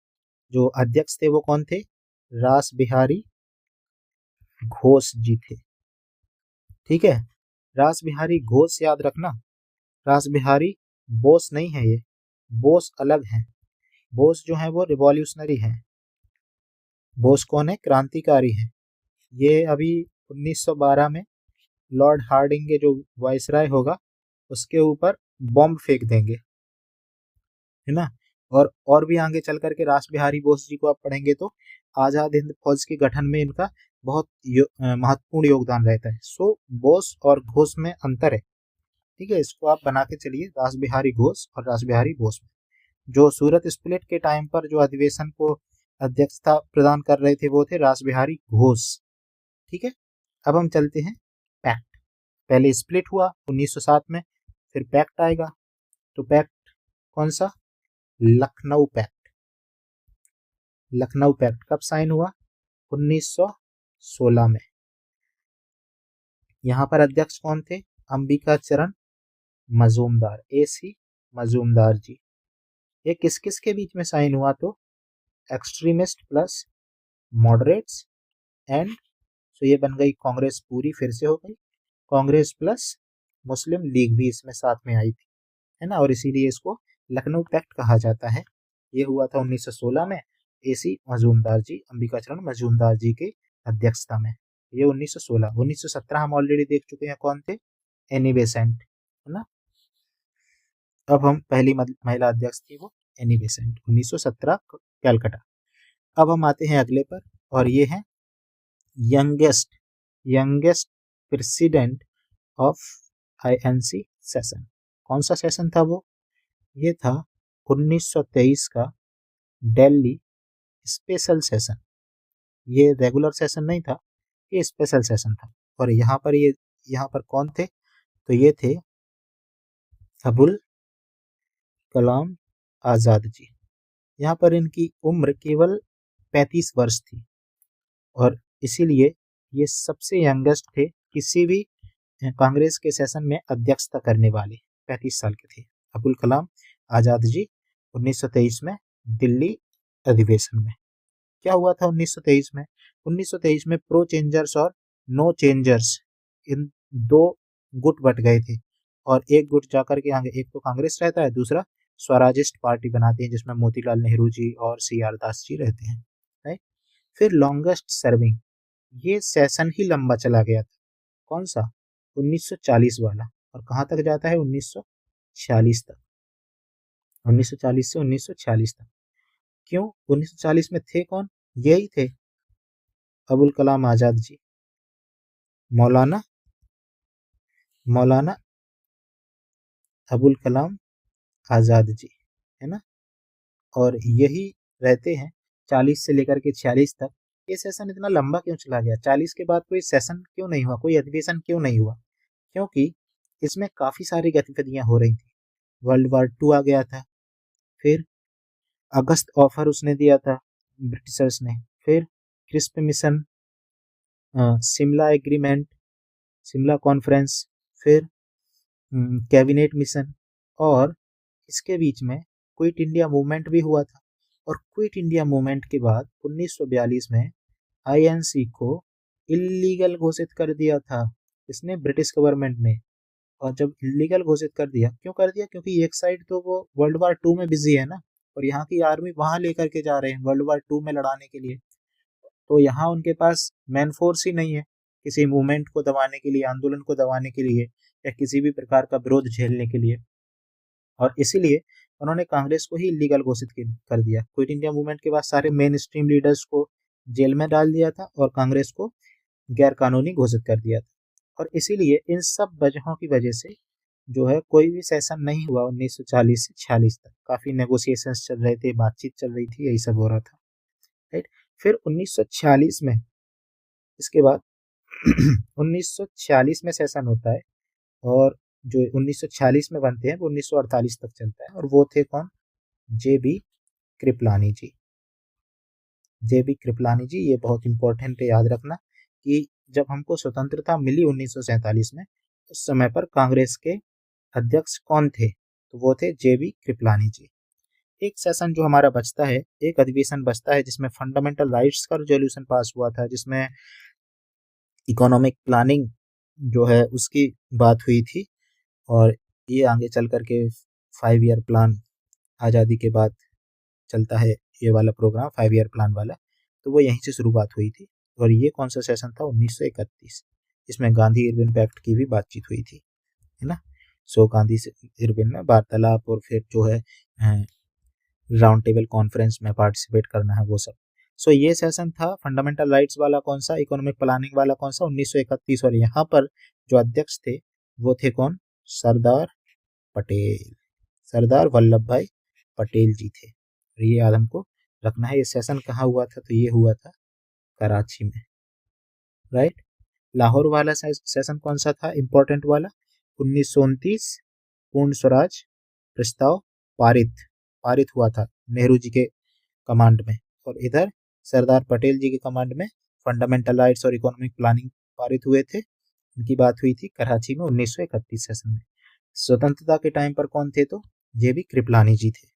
जो अध्यक्ष थे वो कौन थे? रास बिहारी घोष जी थे। ठीक है, रास बिहारी घोष याद रखना। रास बिहारी बोस नहीं है, ये बोस अलग है। बोस जो है वो रिवॉल्यूशनरी है। बोस कौन है? क्रांतिकारी है। ये अभी 1912 में लॉर्ड हार्डिंग जो वायसराय होगा उसके ऊपर बॉम्ब फेंक देंगे, है ना। और भी आगे चल करके रास बिहारी बोस जी को आप पढ़ेंगे तो आजाद हिंद फौज के गठन में इनका बहुत महत्वपूर्ण योगदान रहता है। सो बोस और घोष में अंतर है। ठीक है, इसको आप बना के चलिए, रासबिहारी घोष और रासबिहारी बोस में। जो सूरत स्प्लिट के टाइम पर जो अधिवेशन को अध्यक्षता प्रदान कर रहे थे वो थे रासबिहारी घोष। ठीक है, अब हम चलते हैं पैक्ट। पहले स्प्लिट हुआ 1907 में, फिर पैक्ट आएगा। तो पैक्ट कौन सा? लखनऊ पैक्ट। लखनऊ पैक्ट कब साइन हुआ? 1916 में। यहाँ पर अध्यक्ष कौन थे? अंबिका चरण मजूमदार, AC मजूमदार जी। ये किस किस के बीच में साइन हुआ? तो एक्सट्रीमिस्ट प्लस मॉडरेट्स एंड, तो ये बन गई कांग्रेस पूरी, फिर से हो गई कांग्रेस प्लस मुस्लिम लीग भी इसमें साथ में आई थी, है ना, और इसीलिए इसको लखनऊ पैक्ट कहा जाता है। ये हुआ था 1916 में, AC मजूमदार जी, अंबिका चरण मजूमदार जी के अध्यक्षता में। ये 1916। 1917 हम ऑलरेडी देख चुके हैं, कौन थे? एनी बेसेंट, है ना। अब हम पहली महिला अध्यक्ष थी वो एनी बेसेंट, 1917 कैलकाटा। अब हम आते हैं अगले पर, और ये है youngest president of INC session. कौन सा सेशन था वो? ये था 1923 का दिल्ली स्पेशल सेशन। ये रेगुलर सेशन नहीं था, ये स्पेशल सेशन था। और यहाँ पर कौन थे? तो ये थे अबुल कलाम आजाद जी। यहाँ पर इनकी उम्र केवल 35 वर्ष थी, और इसीलिए ये सबसे यंगेस्ट थे किसी भी कांग्रेस के सेशन में अध्यक्षता करने वाले। 35 साल के थे अबुल कलाम आजाद जी। 1923 में दिल्ली अधिवेशन में क्या हुआ था? 1923 में 1923 में प्रो चेंजर्स और नो चेंजर्स, इन दो गुट बट गए थे, और एक गुट जाकर के आगे, एक तो कांग्रेस रहता है, दूसरा स्वराजिस्ट पार्टी बनाते हैं जिसमें मोतीलाल नेहरू जी और CR दास जी रहते हैं, राइट। फिर लॉन्गेस्ट सर्विंग, ये सेशन ही लंबा चला गया था। कौन सा? 1940 वाला। और कहाँ तक जाता है? 1946 तक। 1940 से 1946 तक। क्यों? 1940 में थे कौन? यही थे अबुल कलाम आजाद जी, मौलाना अबुल कलाम आजाद जी, है ना। और यही रहते हैं 40 से लेकर के 46 तक। ये सेशन इतना लंबा क्यों चला गया? 40 के बाद कोई सेशन क्यों नहीं हुआ, कोई अधिवेशन क्यों नहीं हुआ? क्योंकि इसमें काफी सारी गतिविधियां हो रही थी। वर्ल्ड वार 2 आ गया था, फिर अगस्त ऑफर उसने दिया था ब्रिटिशर्स ने, फिर crisp mission, Shimla agreement, Shimla conference, फिर कैबिनेट मिशन, और इसके बीच में क्विट इंडिया मूवमेंट भी हुआ था। और क्विट इंडिया मूवमेंट के बाद 1942 में INC को इलीगल घोषित कर दिया था, इसने ब्रिटिश गवर्नमेंट ने। और जब इलीगल घोषित कर दिया, क्यों कर दिया? क्योंकि एक साइड तो वो वर्ल्ड वार 2 में बिजी है ना, और यहाँ की आर्मी वहां लेकर के जा रहे हैं वर्ल्ड वार 2 में लड़ाने के लिए। तो यहाँ उनके पास मैन फोर्स ही नहीं है किसी मूवमेंट को दबाने के लिए, आंदोलन को दबाने के लिए, या किसी भी प्रकार का विरोध झेलने के लिए। और इसीलिए उन्होंने कांग्रेस को ही इलीगल घोषित कर दिया। क्विट इंडिया मूवमेंट के बाद सारे मेन स्ट्रीम लीडर्स को जेल में डाल दिया था, और कांग्रेस को गैर कानूनी घोषित कर दिया था। और इसीलिए इन सब वजहों की वजह से जो है कोई भी सेशन नहीं हुआ 1940 से 46 तक। काफी नेगोशिएशंस चल रहे थे, बातचीत चल रही थी, यही सब हो रहा था, राइट। फिर 1946 में, इसके बाद 1946 में सेशन होता है, और जो 1946 में बनते हैं वो 1948 तक चलता है। और वो थे कौन? JB कृपलानी जी। JB कृपलानी जी, ये बहुत इंपॉर्टेंट है, याद रखना कि जब हमको स्वतंत्रता मिली 1947 में, उस समय पर कांग्रेस के अध्यक्ष कौन थे? तो वो थे JB कृपलानी जी। एक सेशन जो हमारा बचता है, एक अधिवेशन बचता है जिसमें फंडामेंटल राइट्स का रेजोल्यूशन पास हुआ था, जिसमें इकोनॉमिक प्लानिंग जो है उसकी बात हुई थी। और ये आगे चल करके 5 ईयर प्लान, आज़ादी के बाद चलता है ये वाला प्रोग्राम 5 ईयर प्लान वाला, तो वो यहीं से शुरुआत हुई थी। और ये कौन सा सेशन था? 1931। इसमें गांधी इरविन पैक्ट की भी बातचीत हुई थी, है ना। सो गांधी से इरविन में वार्तालाप, और फिर जो है राउंड टेबल कॉन्फ्रेंस में पार्टिसिपेट करना है, वो सब। सो ये सेशन था फंडामेंटल राइट्स वाला। कौन सा? इकोनॉमिक प्लानिंग वाला। कौन सा? 1931। और यहाँ पर जो अध्यक्ष थे वो थे कौन? सरदार पटेल, सरदार वल्लभ भाई पटेल जी थे। ये याद हमको रखना है। ये सेशन कहाँ हुआ था? तो ये हुआ था कराची में, राइट। लाहौर वाला सेशन कौन सा था इंपॉर्टेंट वाला? 1929 पूर्ण स्वराज प्रस्ताव पारित हुआ था नेहरू जी के कमांड में, और इधर सरदार पटेल जी के कमांड में फंडामेंटल राइट्स और इकोनॉमिक प्लानिंग पारित हुए थे। इनकी बात हुई थी कराची में 1931 सेशन में। स्वतंत्रता के टाइम पर कौन थे? तो जेबी कृपलानी जी थे,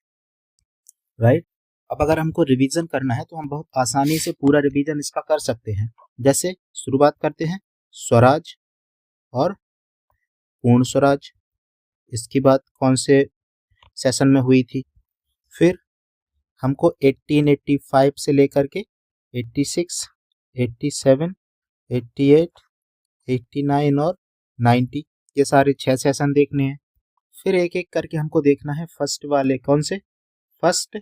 राइट। अब अगर हमको रिवीजन करना है तो हम बहुत आसानी से पूरा रिवीजन इसका कर सकते हैं। जैसे शुरुआत करते हैं स्वराज और पूर्ण स्वराज, इसकी बात कौन से सेशन में हुई थी? फिर हमको 1885 से लेकर के 86, 87, 88, 89 और 90 ये सारे 6 सेशन देखने हैं। फिर एक एक करके हमको देखना है फर्स्ट वाले कौन से? First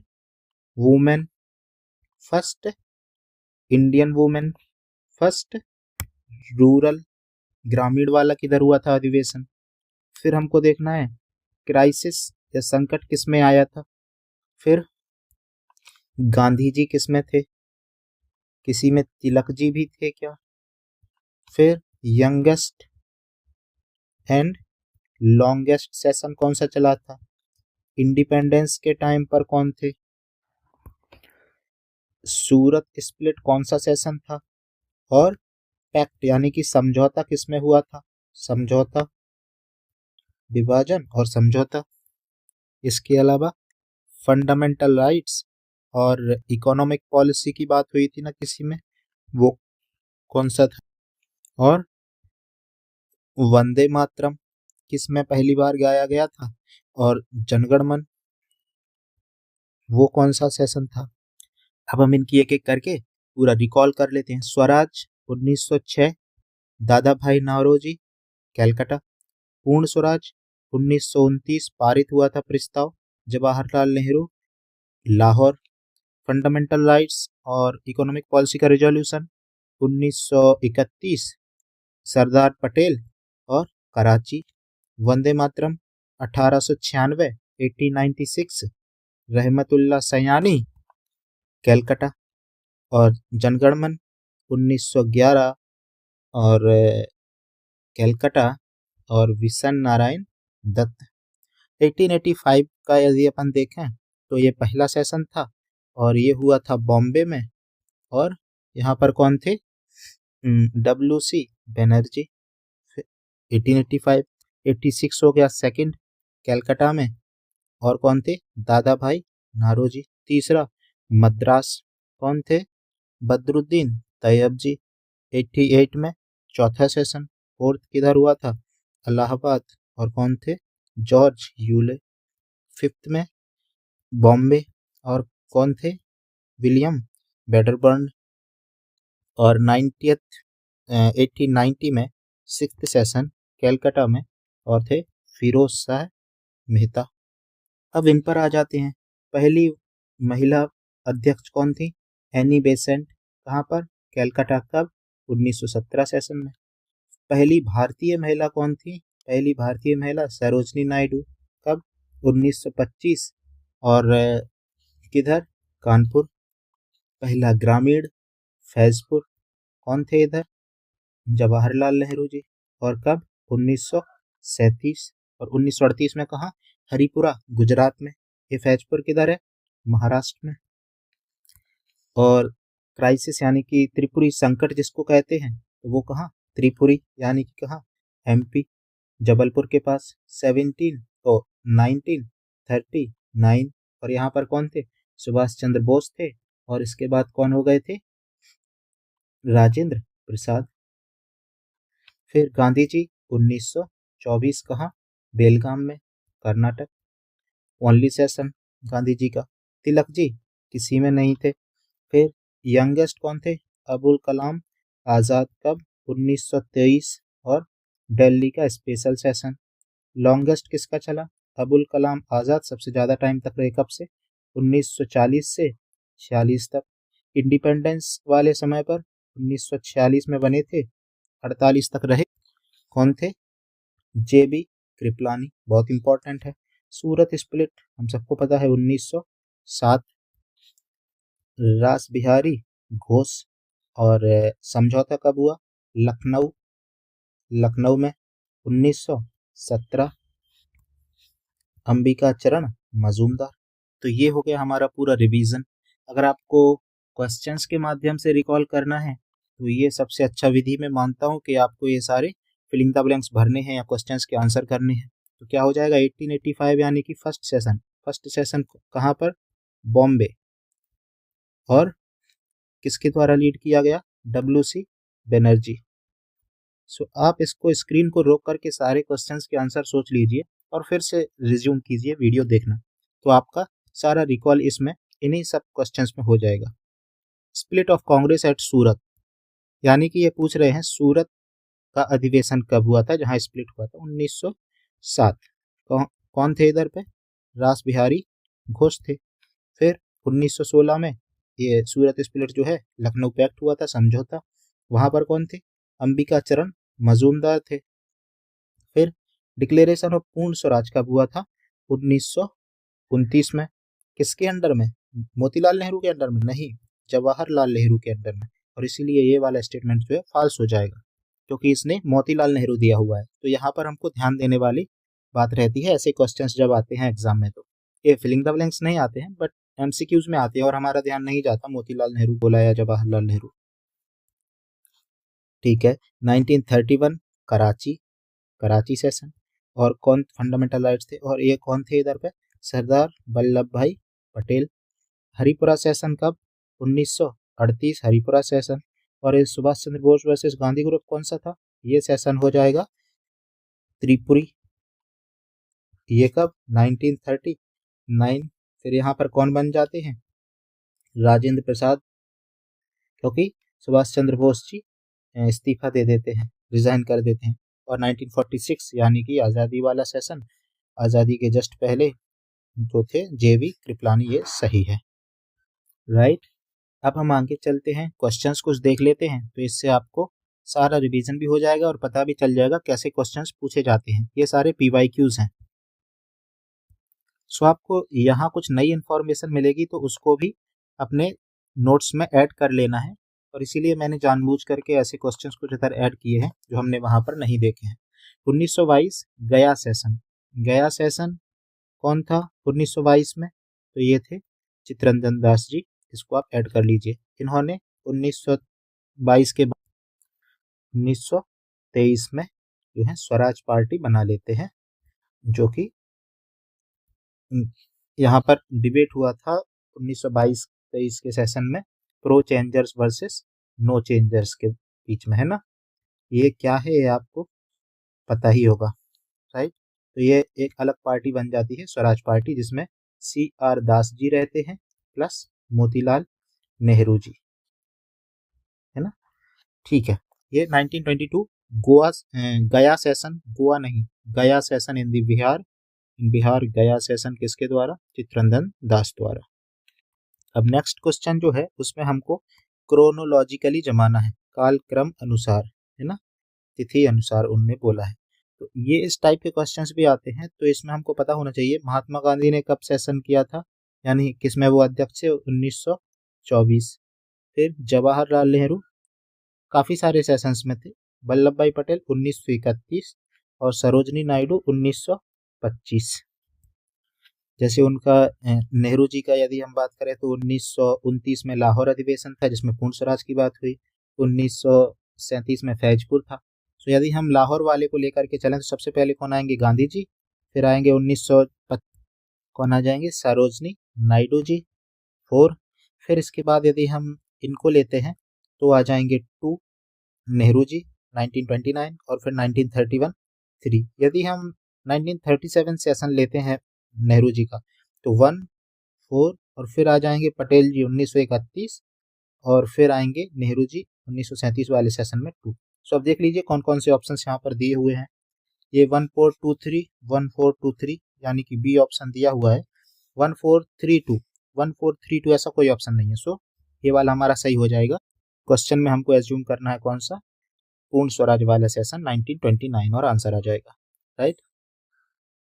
women, first Indian women, first rural ग्रामीण वाला किधर हुआ था अधिवेशन। फिर हमको देखना है क्राइसिस या संकट किस में आया था। फिर गांधी जी किस में थे? किसी में तिलक जी भी थे क्या? फिर यंगेस्ट एंड लॉन्गेस्ट सेशन कौन सा चला था? इंडिपेंडेंस के टाइम पर कौन थे? सूरत स्प्लिट कौन सा सेशन था? और पैक्ट यानी कि समझौता किस में हुआ था? समझौता, विभाजन और समझौता। इसके अलावा फंडामेंटल राइट्स और इकोनॉमिक पॉलिसी की बात हुई थी ना किसी में, वो कौन सा था? और वंदे मातरम किस में पहली बार गाया गया था? और जनगण मन वो कौन सा सेशन था? अब हम इनकी एक एक करके पूरा रिकॉल कर लेते हैं। स्वराज 1906 दादा भाई नौरोजी कैलकाटा। पूर्ण स्वराज 1929 पारित हुआ था प्रस्ताव जवाहरलाल नेहरू लाहौर। फंडामेंटल राइट्स और इकोनॉमिक पॉलिसी का रिजोल्यूशन 1931 सरदार पटेल और कराची। वंदे मातरम 1896 1896 रहमतुल्लाह सयानी कैलकाटा। और जनगणमन 1911 और कैलकाटा और विशन नारायण दत्त। 1885 का यदि अपन देखें तो ये पहला सेशन था और ये हुआ था बॉम्बे में, और यहाँ पर कौन थे? WC बनर्जी। 1885 86 हो गया सेकंड कैलकाटा में, और कौन थे? दादा भाई नारोजी। तीसरा मद्रास कौन थे? बदरुद्दीन तैयब जी। 88 में चौथा सेशन। फोर्थ किधर हुआ था? इलाहाबाद, और कौन थे? George Yule. फिफ्थ में बॉम्बे, और कौन थे? William Wedderburn. और 1890 में सिक्स्थ सेशन कैलकाटा में, और थे फिरोज शाह मेहता। अब इन पर आ जाते हैं। पहली महिला अध्यक्ष कौन थी? Annie Besant. कहाँ पर? कैलकाटा। कब? 1917 सेशन में। पहली भारतीय महिला कौन थी? पहली भारतीय महिला सरोजनी नायडू। कब? 1925। और किधर? कानपुर। पहला ग्रामीण फैजपुर, कौन थे इधर? जवाहरलाल नेहरू जी। और कब? 1937। और 1938 में कहा? हरिपुरा गुजरात में। ये फैजपुर किधर है? महाराष्ट्र में। और क्राइसिस यानी कि त्रिपुरी संकट जिसको कहते हैं, तो वो कहाँ? त्रिपुरी यानी कि कहाँ? MP जबलपुर के पास। 1939। और यहाँ पर कौन थे? सुभाष चंद्र बोस थे। और इसके बाद कौन हो गए थे? राजेंद्र प्रसाद। फिर गांधी जी 1924 कहाँ? बेलगाम में, कर्नाटक। ओनली सेशन गांधी जी का। तिलक जी किसी में नहीं थे। फिर यंगेस्ट कौन थे? अबुल कलाम आज़ाद। कब? 1923। और दिल्ली का स्पेशल सेशन। लॉन्गेस्ट किसका चला? अबुल कलाम आज़ाद सबसे ज़्यादा टाइम तक रहे। कब से? 1940 से 46 तक। इंडिपेंडेंस वाले समय पर 1946 में बने थे, 48 तक रहे। कौन थे? JB कृपलानी, बहुत इंपॉर्टेंट है। सूरत स्प्लिट हम सबको पता है 1907। रास बिहारी घोष और समझौता कब हुआ? लखनऊ में 1917। अंबिका चरण मजूमदार। तो ये हो गया हमारा पूरा रिवीजन। अगर आपको क्वेश्चंस के माध्यम से रिकॉल करना है तो ये सबसे अच्छा विधि मैं मानता हूँ कि आपको ये सारे फिलिंग द ब्लैंक्स भरने हैं या क्वेश्चंस के आंसर करने हैं। तो क्या हो जाएगा 1885 यानी कि फर्स्ट सेशन कहाँ पर? बॉम्बे। और किसके द्वारा लीड किया गया? WC बनर्जी। सो आप इसको स्क्रीन को रोक करके सारे क्वेश्चंस के आंसर सोच लीजिए और फिर से रिज्यूम कीजिए वीडियो देखना, तो आपका सारा रिकॉल इसमें इन्हीं सब क्वेश्चंस में हो जाएगा। स्प्लिट ऑफ कांग्रेस एट सूरत, यानी कि ये पूछ रहे हैं सूरत का अधिवेशन कब हुआ था, जहां स्प्लिट हुआ था 1907। कौन थे इधर पे? रास बिहारी घोष थे। फिर 1916 में ये सूरत स्प्लिट जो है लखनऊ पैक्ट हुआ था, समझौता। वहां पर कौन थे? अंबिका चरण मजूमदार थे। फिर डिक्लेरेशन ऑफ पूर्ण स्वराज कब हुआ था? 1929 में। किसके अंडर में? मोतीलाल नेहरू के अंडर में? नहीं, जवाहरलाल नेहरू के अंडर में। और इसीलिए ये वाला स्टेटमेंट जो है फॉल्स हो जाएगा, क्योंकि इसने मोतीलाल नेहरू दिया हुआ है। तो यहाँ पर हमको ध्यान देने वाली बात रहती है ऐसे क्वेश्चंस जब आते हैं एग्जाम में। तो ये फिलिंग द ब्लैंक्स नहीं आते हैं, बट MCQs में आते हैं और हमारा ध्यान नहीं जाता मोतीलाल नेहरू बोला या जवाहरलाल नेहरू। ठीक है। 1931 कराची सेशन। और कौन फंडामेंटल राइट्स थे? और ये कौन थे इधर पे? सरदार वल्लभ भाई पटेल। हरिपुरा सेशन कब? 1938 हरिपुरा सेशन। और ये सुभाष चंद्र बोस वर्सेस गांधी ग्रुप कौन सा था? ये सेशन हो जाएगा त्रिपुरी। ये कब? 1939। फिर यहाँ पर कौन बन जाते हैं? राजेंद्र प्रसाद, क्योंकि सुभाष चंद्र बोस जी इस्तीफा दे देते हैं, रिजाइन कर देते हैं। और 1946 यानी कि आज़ादी वाला सेशन, आज़ादी के जस्ट पहले जो थे JV कृपलानी, ये सही है। राइट। अब हम आगे चलते हैं, क्वेश्चंस कुछ देख लेते हैं, तो इससे आपको सारा रिवीजन भी हो जाएगा और पता भी चल जाएगा कैसे क्वेश्चंस पूछे जाते हैं। ये सारे PYQs हैं। सो आपको यहाँ कुछ नई इन्फॉर्मेशन मिलेगी तो उसको भी अपने नोट्स में ऐड कर लेना है, और इसीलिए मैंने जानबूझ करके ऐसे क्वेश्चंस कुछ इधर ऐड किए हैं जो हमने वहां पर नहीं देखे हैं। 1922 गया सेशन कौन था 1922 में? तो ये थे चित्तरंजन दास जी, इसको आप ऐड कर लीजिए। इन्होंने 1922 के बाद 1923 में जो है स्वराज पार्टी बना लेते हैं, जो कि यहाँ पर डिबेट हुआ था 1922-23 के सेशन में, pro changers versus no changers के बीच में, है ना। ये क्या है ये आपको पता ही होगा, राइट। तो ये एक अलग पार्टी बन जाती है स्वराज पार्टी, जिसमें CR दास जी रहते हैं प्लस मोतीलाल नेहरू जी, है ना। ठीक है। ये 1922 गया सेशन, गोवा नहीं, गया सेशन इन बिहार गया सेशन किसके द्वारा? चित्तरंजन दास द्वारा। अब नेक्स्ट क्वेश्चन जो है उसमें हमको क्रोनोलॉजिकली जमाना है, कालक्रम अनुसार, है ना, तिथि अनुसार उनने बोला है। तो ये इस टाइप के क्वेश्चंस भी आते हैं, तो इसमें हमको पता होना चाहिए महात्मा गांधी ने कब सेशन किया था, यानी किसमें वो अध्यक्ष थे? 1924। फिर जवाहरलाल नेहरू काफी सारे सेशंस में थे। वल्लभ भाई पटेल 1931 और सरोजनी नायडू 1925। जैसे उनका नेहरू जी का यदि हम बात करें तो 1929 में लाहौर अधिवेशन था जिसमें पूर्ण स्वराज की बात हुई। 1937 में फैजपुर था। तो यदि हम लाहौर वाले को लेकर के चलें तो सबसे पहले कौन आएंगे? गांधी जी। फिर आएंगे 1925 कौन आ जाएंगे? सरोजनी नायडू जी 4। फिर इसके बाद यदि हम इनको लेते हैं तो आ जाएंगे 2 नेहरू जी 1929, और फिर 1931 3। यदि हम 1937 सेशन लेते हैं नेहरू जी का तो 1 4, और फिर आ जाएंगे पटेल जी 1931, और फिर आएंगे नेहरू जी 1937 वाले सेशन में 2। सो अब देख लीजिए कौन कौन से ऑप्शन यहाँ पर दिए हुए हैं। ये 1423 यानी कि बी ऑप्शन दिया हुआ है। 1432 ऐसा कोई ऑप्शन नहीं है। सो ये वाला हमारा सही हो जाएगा। क्वेश्चन में हमको एज्यूम करना है कौन सा? पूर्ण स्वराज वाला सेशन 1929, और आंसर आ जाएगा, राइट।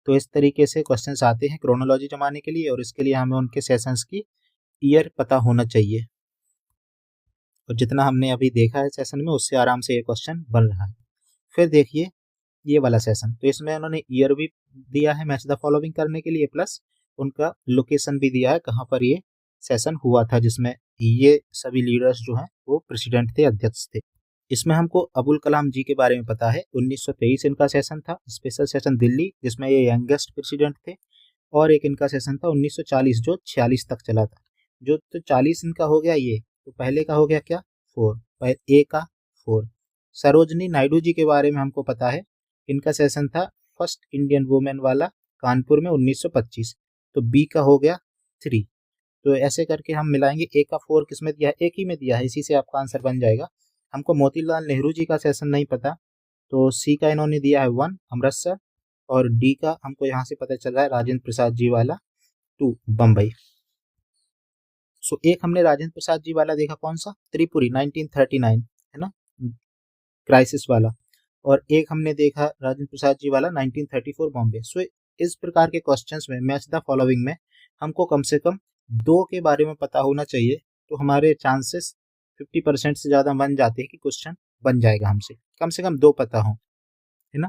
तो इस तरीके से क्वेश्चंस आते हैं क्रोनोलॉजी जमाने के लिए, और इसके लिए हमें उनके सेशंस की ईयर पता होना चाहिए। और जितना हमने अभी देखा है सेशन में, उससे आराम से ये क्वेश्चन बन रहा है। फिर देखिए ये वाला सेशन, तो इसमें उन्होंने ईयर भी दिया है मैच द फॉलोइंग करने के लिए, प्लस उनका लोकेशन भी दिया है कहाँ पर ये सेशन हुआ था, जिसमें ये सभी लीडर्स जो हैं वो प्रेसिडेंट थे, अध्यक्ष थे। इसमें हमको अबुल कलाम जी के बारे में पता है। 1923 इनका सेशन था, स्पेशल सेशन दिल्ली, जिसमें ये यंगेस्ट प्रेसिडेंट थे। और एक इनका सेशन था 1940 जो 46 तक चला था। जो तो 40 इनका हो गया ये, तो पहले का हो गया क्या 4, ए का 4। सरोजनी नायडू जी के बारे में हमको पता है, इनका सेशन था फर्स्ट इंडियन वुमेन वाला कानपुर में 1925, तो बी का हो गया 3। तो ऐसे करके हम मिलाएंगे, ए का 4 किस में दिया है, एक ही में दिया है, इसी से आपका आंसर बन जाएगा। हमको मोतीलाल नेहरू जी का सेशन नहीं पता, तो सी का इन्होंने दिया है 1 अमृतसर, और डी का हमको यहाँ से पता चल रहा है राजेंद्र प्रसाद जी वाला 2 बम्बई। सो एक हमने राजेंद्र प्रसाद जी वाला देखा, कौन सा, त्रिपुरी 1939 है ना, क्राइसिस वाला। और एक हमने देखा राजेंद्र प्रसाद जी वाला 1934 बॉम्बे। सो इस प्रकार के क्वेश्चंस में मैच द फॉलोइंग में हमको कम से कम 2 के बारे में पता होना चाहिए, तो हमारे चांसेस 50% से ज़्यादा बन जाते हैं कि क्वेश्चन बन जाएगा हमसे, कम से कम 2 पता हो, है ना।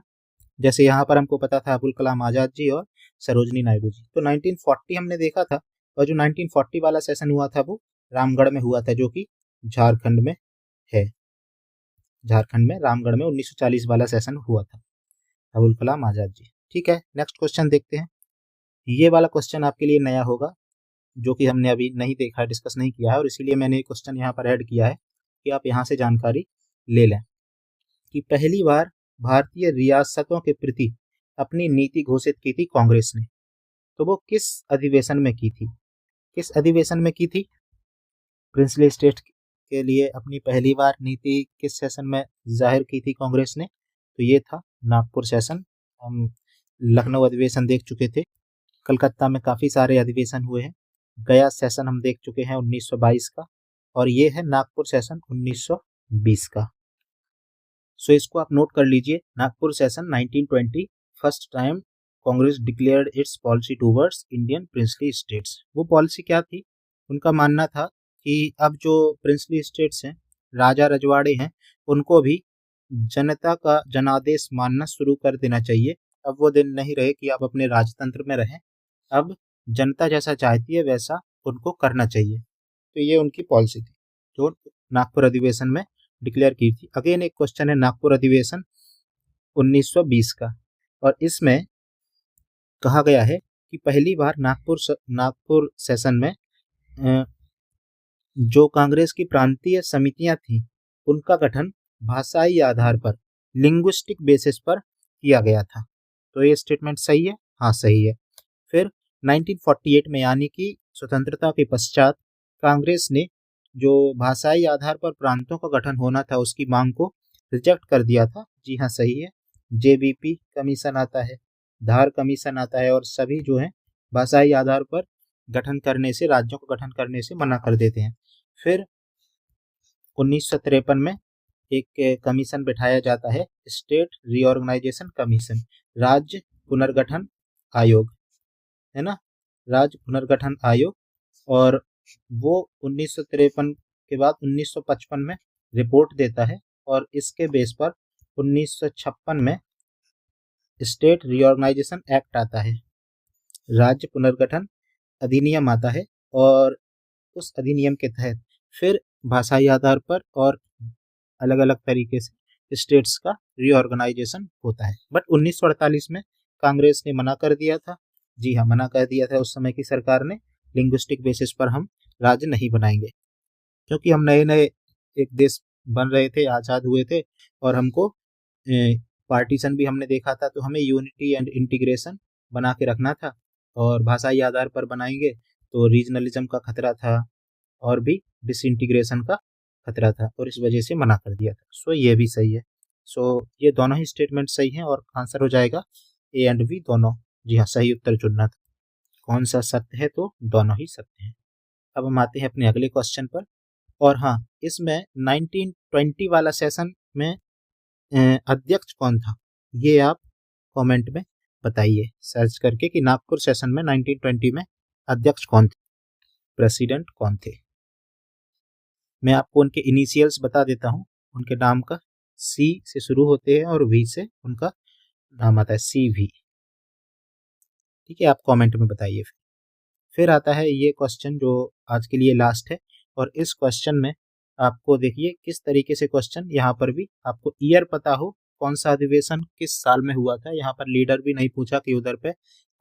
जैसे यहाँ पर हमको पता था अबुल कलाम आज़ाद जी और सरोजनी नायडू जी। तो 1940 हमने देखा था, और जो 1940 वाला सेशन हुआ था वो रामगढ़ में हुआ था, जो कि झारखंड में है। झारखंड में रामगढ़ में 1940 वाला सेशन हुआ था, अबुल कलाम आज़ाद जी। ठीक है, नेक्स्ट क्वेश्चन देखते हैं। ये वाला क्वेश्चन आपके लिए नया होगा, जो कि हमने अभी नहीं देखा, डिस्कस नहीं किया है, और इसीलिए मैंने ये क्वेश्चन यहाँ पर ऐड किया है कि आप यहाँ से जानकारी ले लें कि पहली बार भारतीय रियासतों के प्रति अपनी नीति घोषित की थी कांग्रेस ने, तो वो किस अधिवेशन में की थी, किस अधिवेशन में की थी। प्रिंसली स्टेट के लिए अपनी पहली बार नीति किस सेशन में जाहिर की थी कांग्रेस ने, तो ये था नागपुर सेशन। हम लखनऊ अधिवेशन देख चुके थे, कलकत्ता में काफ़ी सारे अधिवेशन हुए हैं, गया सेशन हम देख चुके हैं 1922 का, और ये है नागपुर सेशन 1920 का। सो इसको आप नोट कर लीजिए, Nagpur session 1920, first time Congress declared it's policy towards Indian princely states. वो पॉलिसी क्या थी, उनका मानना था कि अब जो प्रिंसली स्टेट्स हैं, राजा रजवाड़े हैं, उनको भी जनता का जनादेश मानना शुरू कर देना चाहिए। अब वो दिन नहीं रहे कि आप अपने राजतंत्र में रहें, अब जनता जैसा चाहती है वैसा उनको करना चाहिए। तो ये उनकी पॉलिसी थी जो नागपुर अधिवेशन में डिक्लेयर की थी। अगेन एक क्वेश्चन है नागपुर अधिवेशन 1920 का, और इसमें कहा गया है कि पहली बार नागपुर सेशन में जो कांग्रेस की प्रांतीय समितियां थी उनका गठन भाषाई आधार पर, लिंग्विस्टिक बेसिस पर किया गया था। तो ये स्टेटमेंट सही है, हाँ सही है। फिर 1948 में यानी कि स्वतंत्रता के पश्चात कांग्रेस ने जो भाषाई आधार पर प्रांतों का गठन होना था उसकी मांग को रिजेक्ट कर दिया था, जी हाँ सही है। जेबीपी कमीशन आता है, धार कमीशन आता है, और सभी जो है भाषाई आधार पर गठन करने से, राज्यों को गठन करने से मना कर देते हैं। फिर 1953 में एक कमीशन बिठाया जाता है, स्टेट रीऑर्गेनाइजेशन कमीशन, राज्य पुनर्गठन आयोग, है ना, राज्य पुनर्गठन आयोग। और वो 1953 के बाद 1955 में रिपोर्ट देता है, और इसके बेस पर 1956 में स्टेट रीऑर्गेनाइजेशन एक्ट आता है, राज्य पुनर्गठन अधिनियम आता है, और उस अधिनियम के तहत फिर भाषाई आधार पर और अलग अलग तरीके से स्टेट्स का रीऑर्गेनाइजेशन होता है। बट 1948 में कांग्रेस ने मना कर दिया था, जी हाँ मना कर दिया था उस समय की सरकार ने, लिंग्विस्टिक बेसिस पर हम राज्य नहीं बनाएंगे, क्योंकि हम नए नए एक देश बन रहे थे, आज़ाद हुए थे, और हमको पार्टीशन भी हमने देखा था, तो हमें यूनिटी एंड इंटीग्रेशन बना के रखना था, और भाषाई आधार पर बनाएंगे तो रीजनलिज्म का खतरा था और भी डिसइंटीग्रेशन का खतरा था, और इस वजह से मना कर दिया था। सो ये भी सही है। सो ये दोनों ही स्टेटमेंट सही हैं, और आंसर हो जाएगा ए एंड बी दोनों। जी हाँ, सही उत्तर चुनना था। कौन सा सत्य है, तो दोनों ही सत्य हैं। अब हम आते हैं अपने अगले क्वेश्चन पर। और हाँ, इसमें 1920 वाला सेशन में अध्यक्ष कौन था, ये आप कमेंट में बताइए सर्च करके कि नागपुर सेशन में 1920 में अध्यक्ष कौन थे, प्रेसिडेंट कौन थे। मैं आपको उनके इनिशियल्स बता देता हूँ। उनके नाम का सी से शुरू होते हैं और वी से उनका नाम आता है, सी वी। ठीक है, आप कमेंट में बताइए। फिर आता है ये क्वेश्चन जो आज के लिए लास्ट है, और इस क्वेश्चन में आपको देखिए किस तरीके से क्वेश्चन, यहाँ पर भी आपको ईयर पता हो, कौन सा अधिवेशन किस साल में हुआ था। यहाँ पर लीडर भी नहीं पूछा कि उधर पे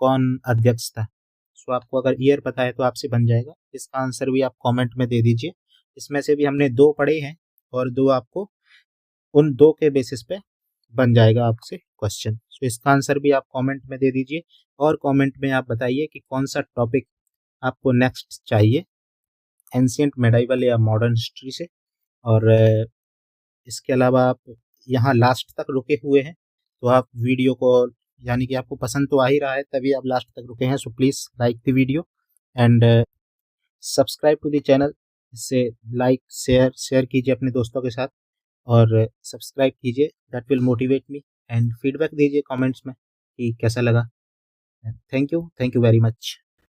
कौन अध्यक्ष था। सो आपको अगर ईयर पता है तो आपसे बन जाएगा। इसका आंसर भी आप कमेंट में दे दीजिए। इसमें से भी हमने 2 पढ़े हैं और 2 आपको उन 2 के बेसिस पे बन जाएगा आपसे क्वेश्चन। सो इसका आंसर भी आप कमेंट में दे दीजिए, और कमेंट में आप बताइए कि कौन सा टॉपिक आपको नेक्स्ट चाहिए, एंशिएंट, मेडाइवल या मॉडर्न हिस्ट्री से। और इसके अलावा आप यहाँ लास्ट तक रुके हुए हैं तो आप वीडियो को, यानी कि आपको पसंद तो आ ही रहा है तभी आप लास्ट तक रुके हैं। So please like the video and subscribe to the channel. इससे लाइक शेयर कीजिए अपने दोस्तों के साथ और सब्सक्राइब कीजिए। That will motivate me, and feedback दीजिए कमेंट्स में कि कैसा लगा। Thank you very much.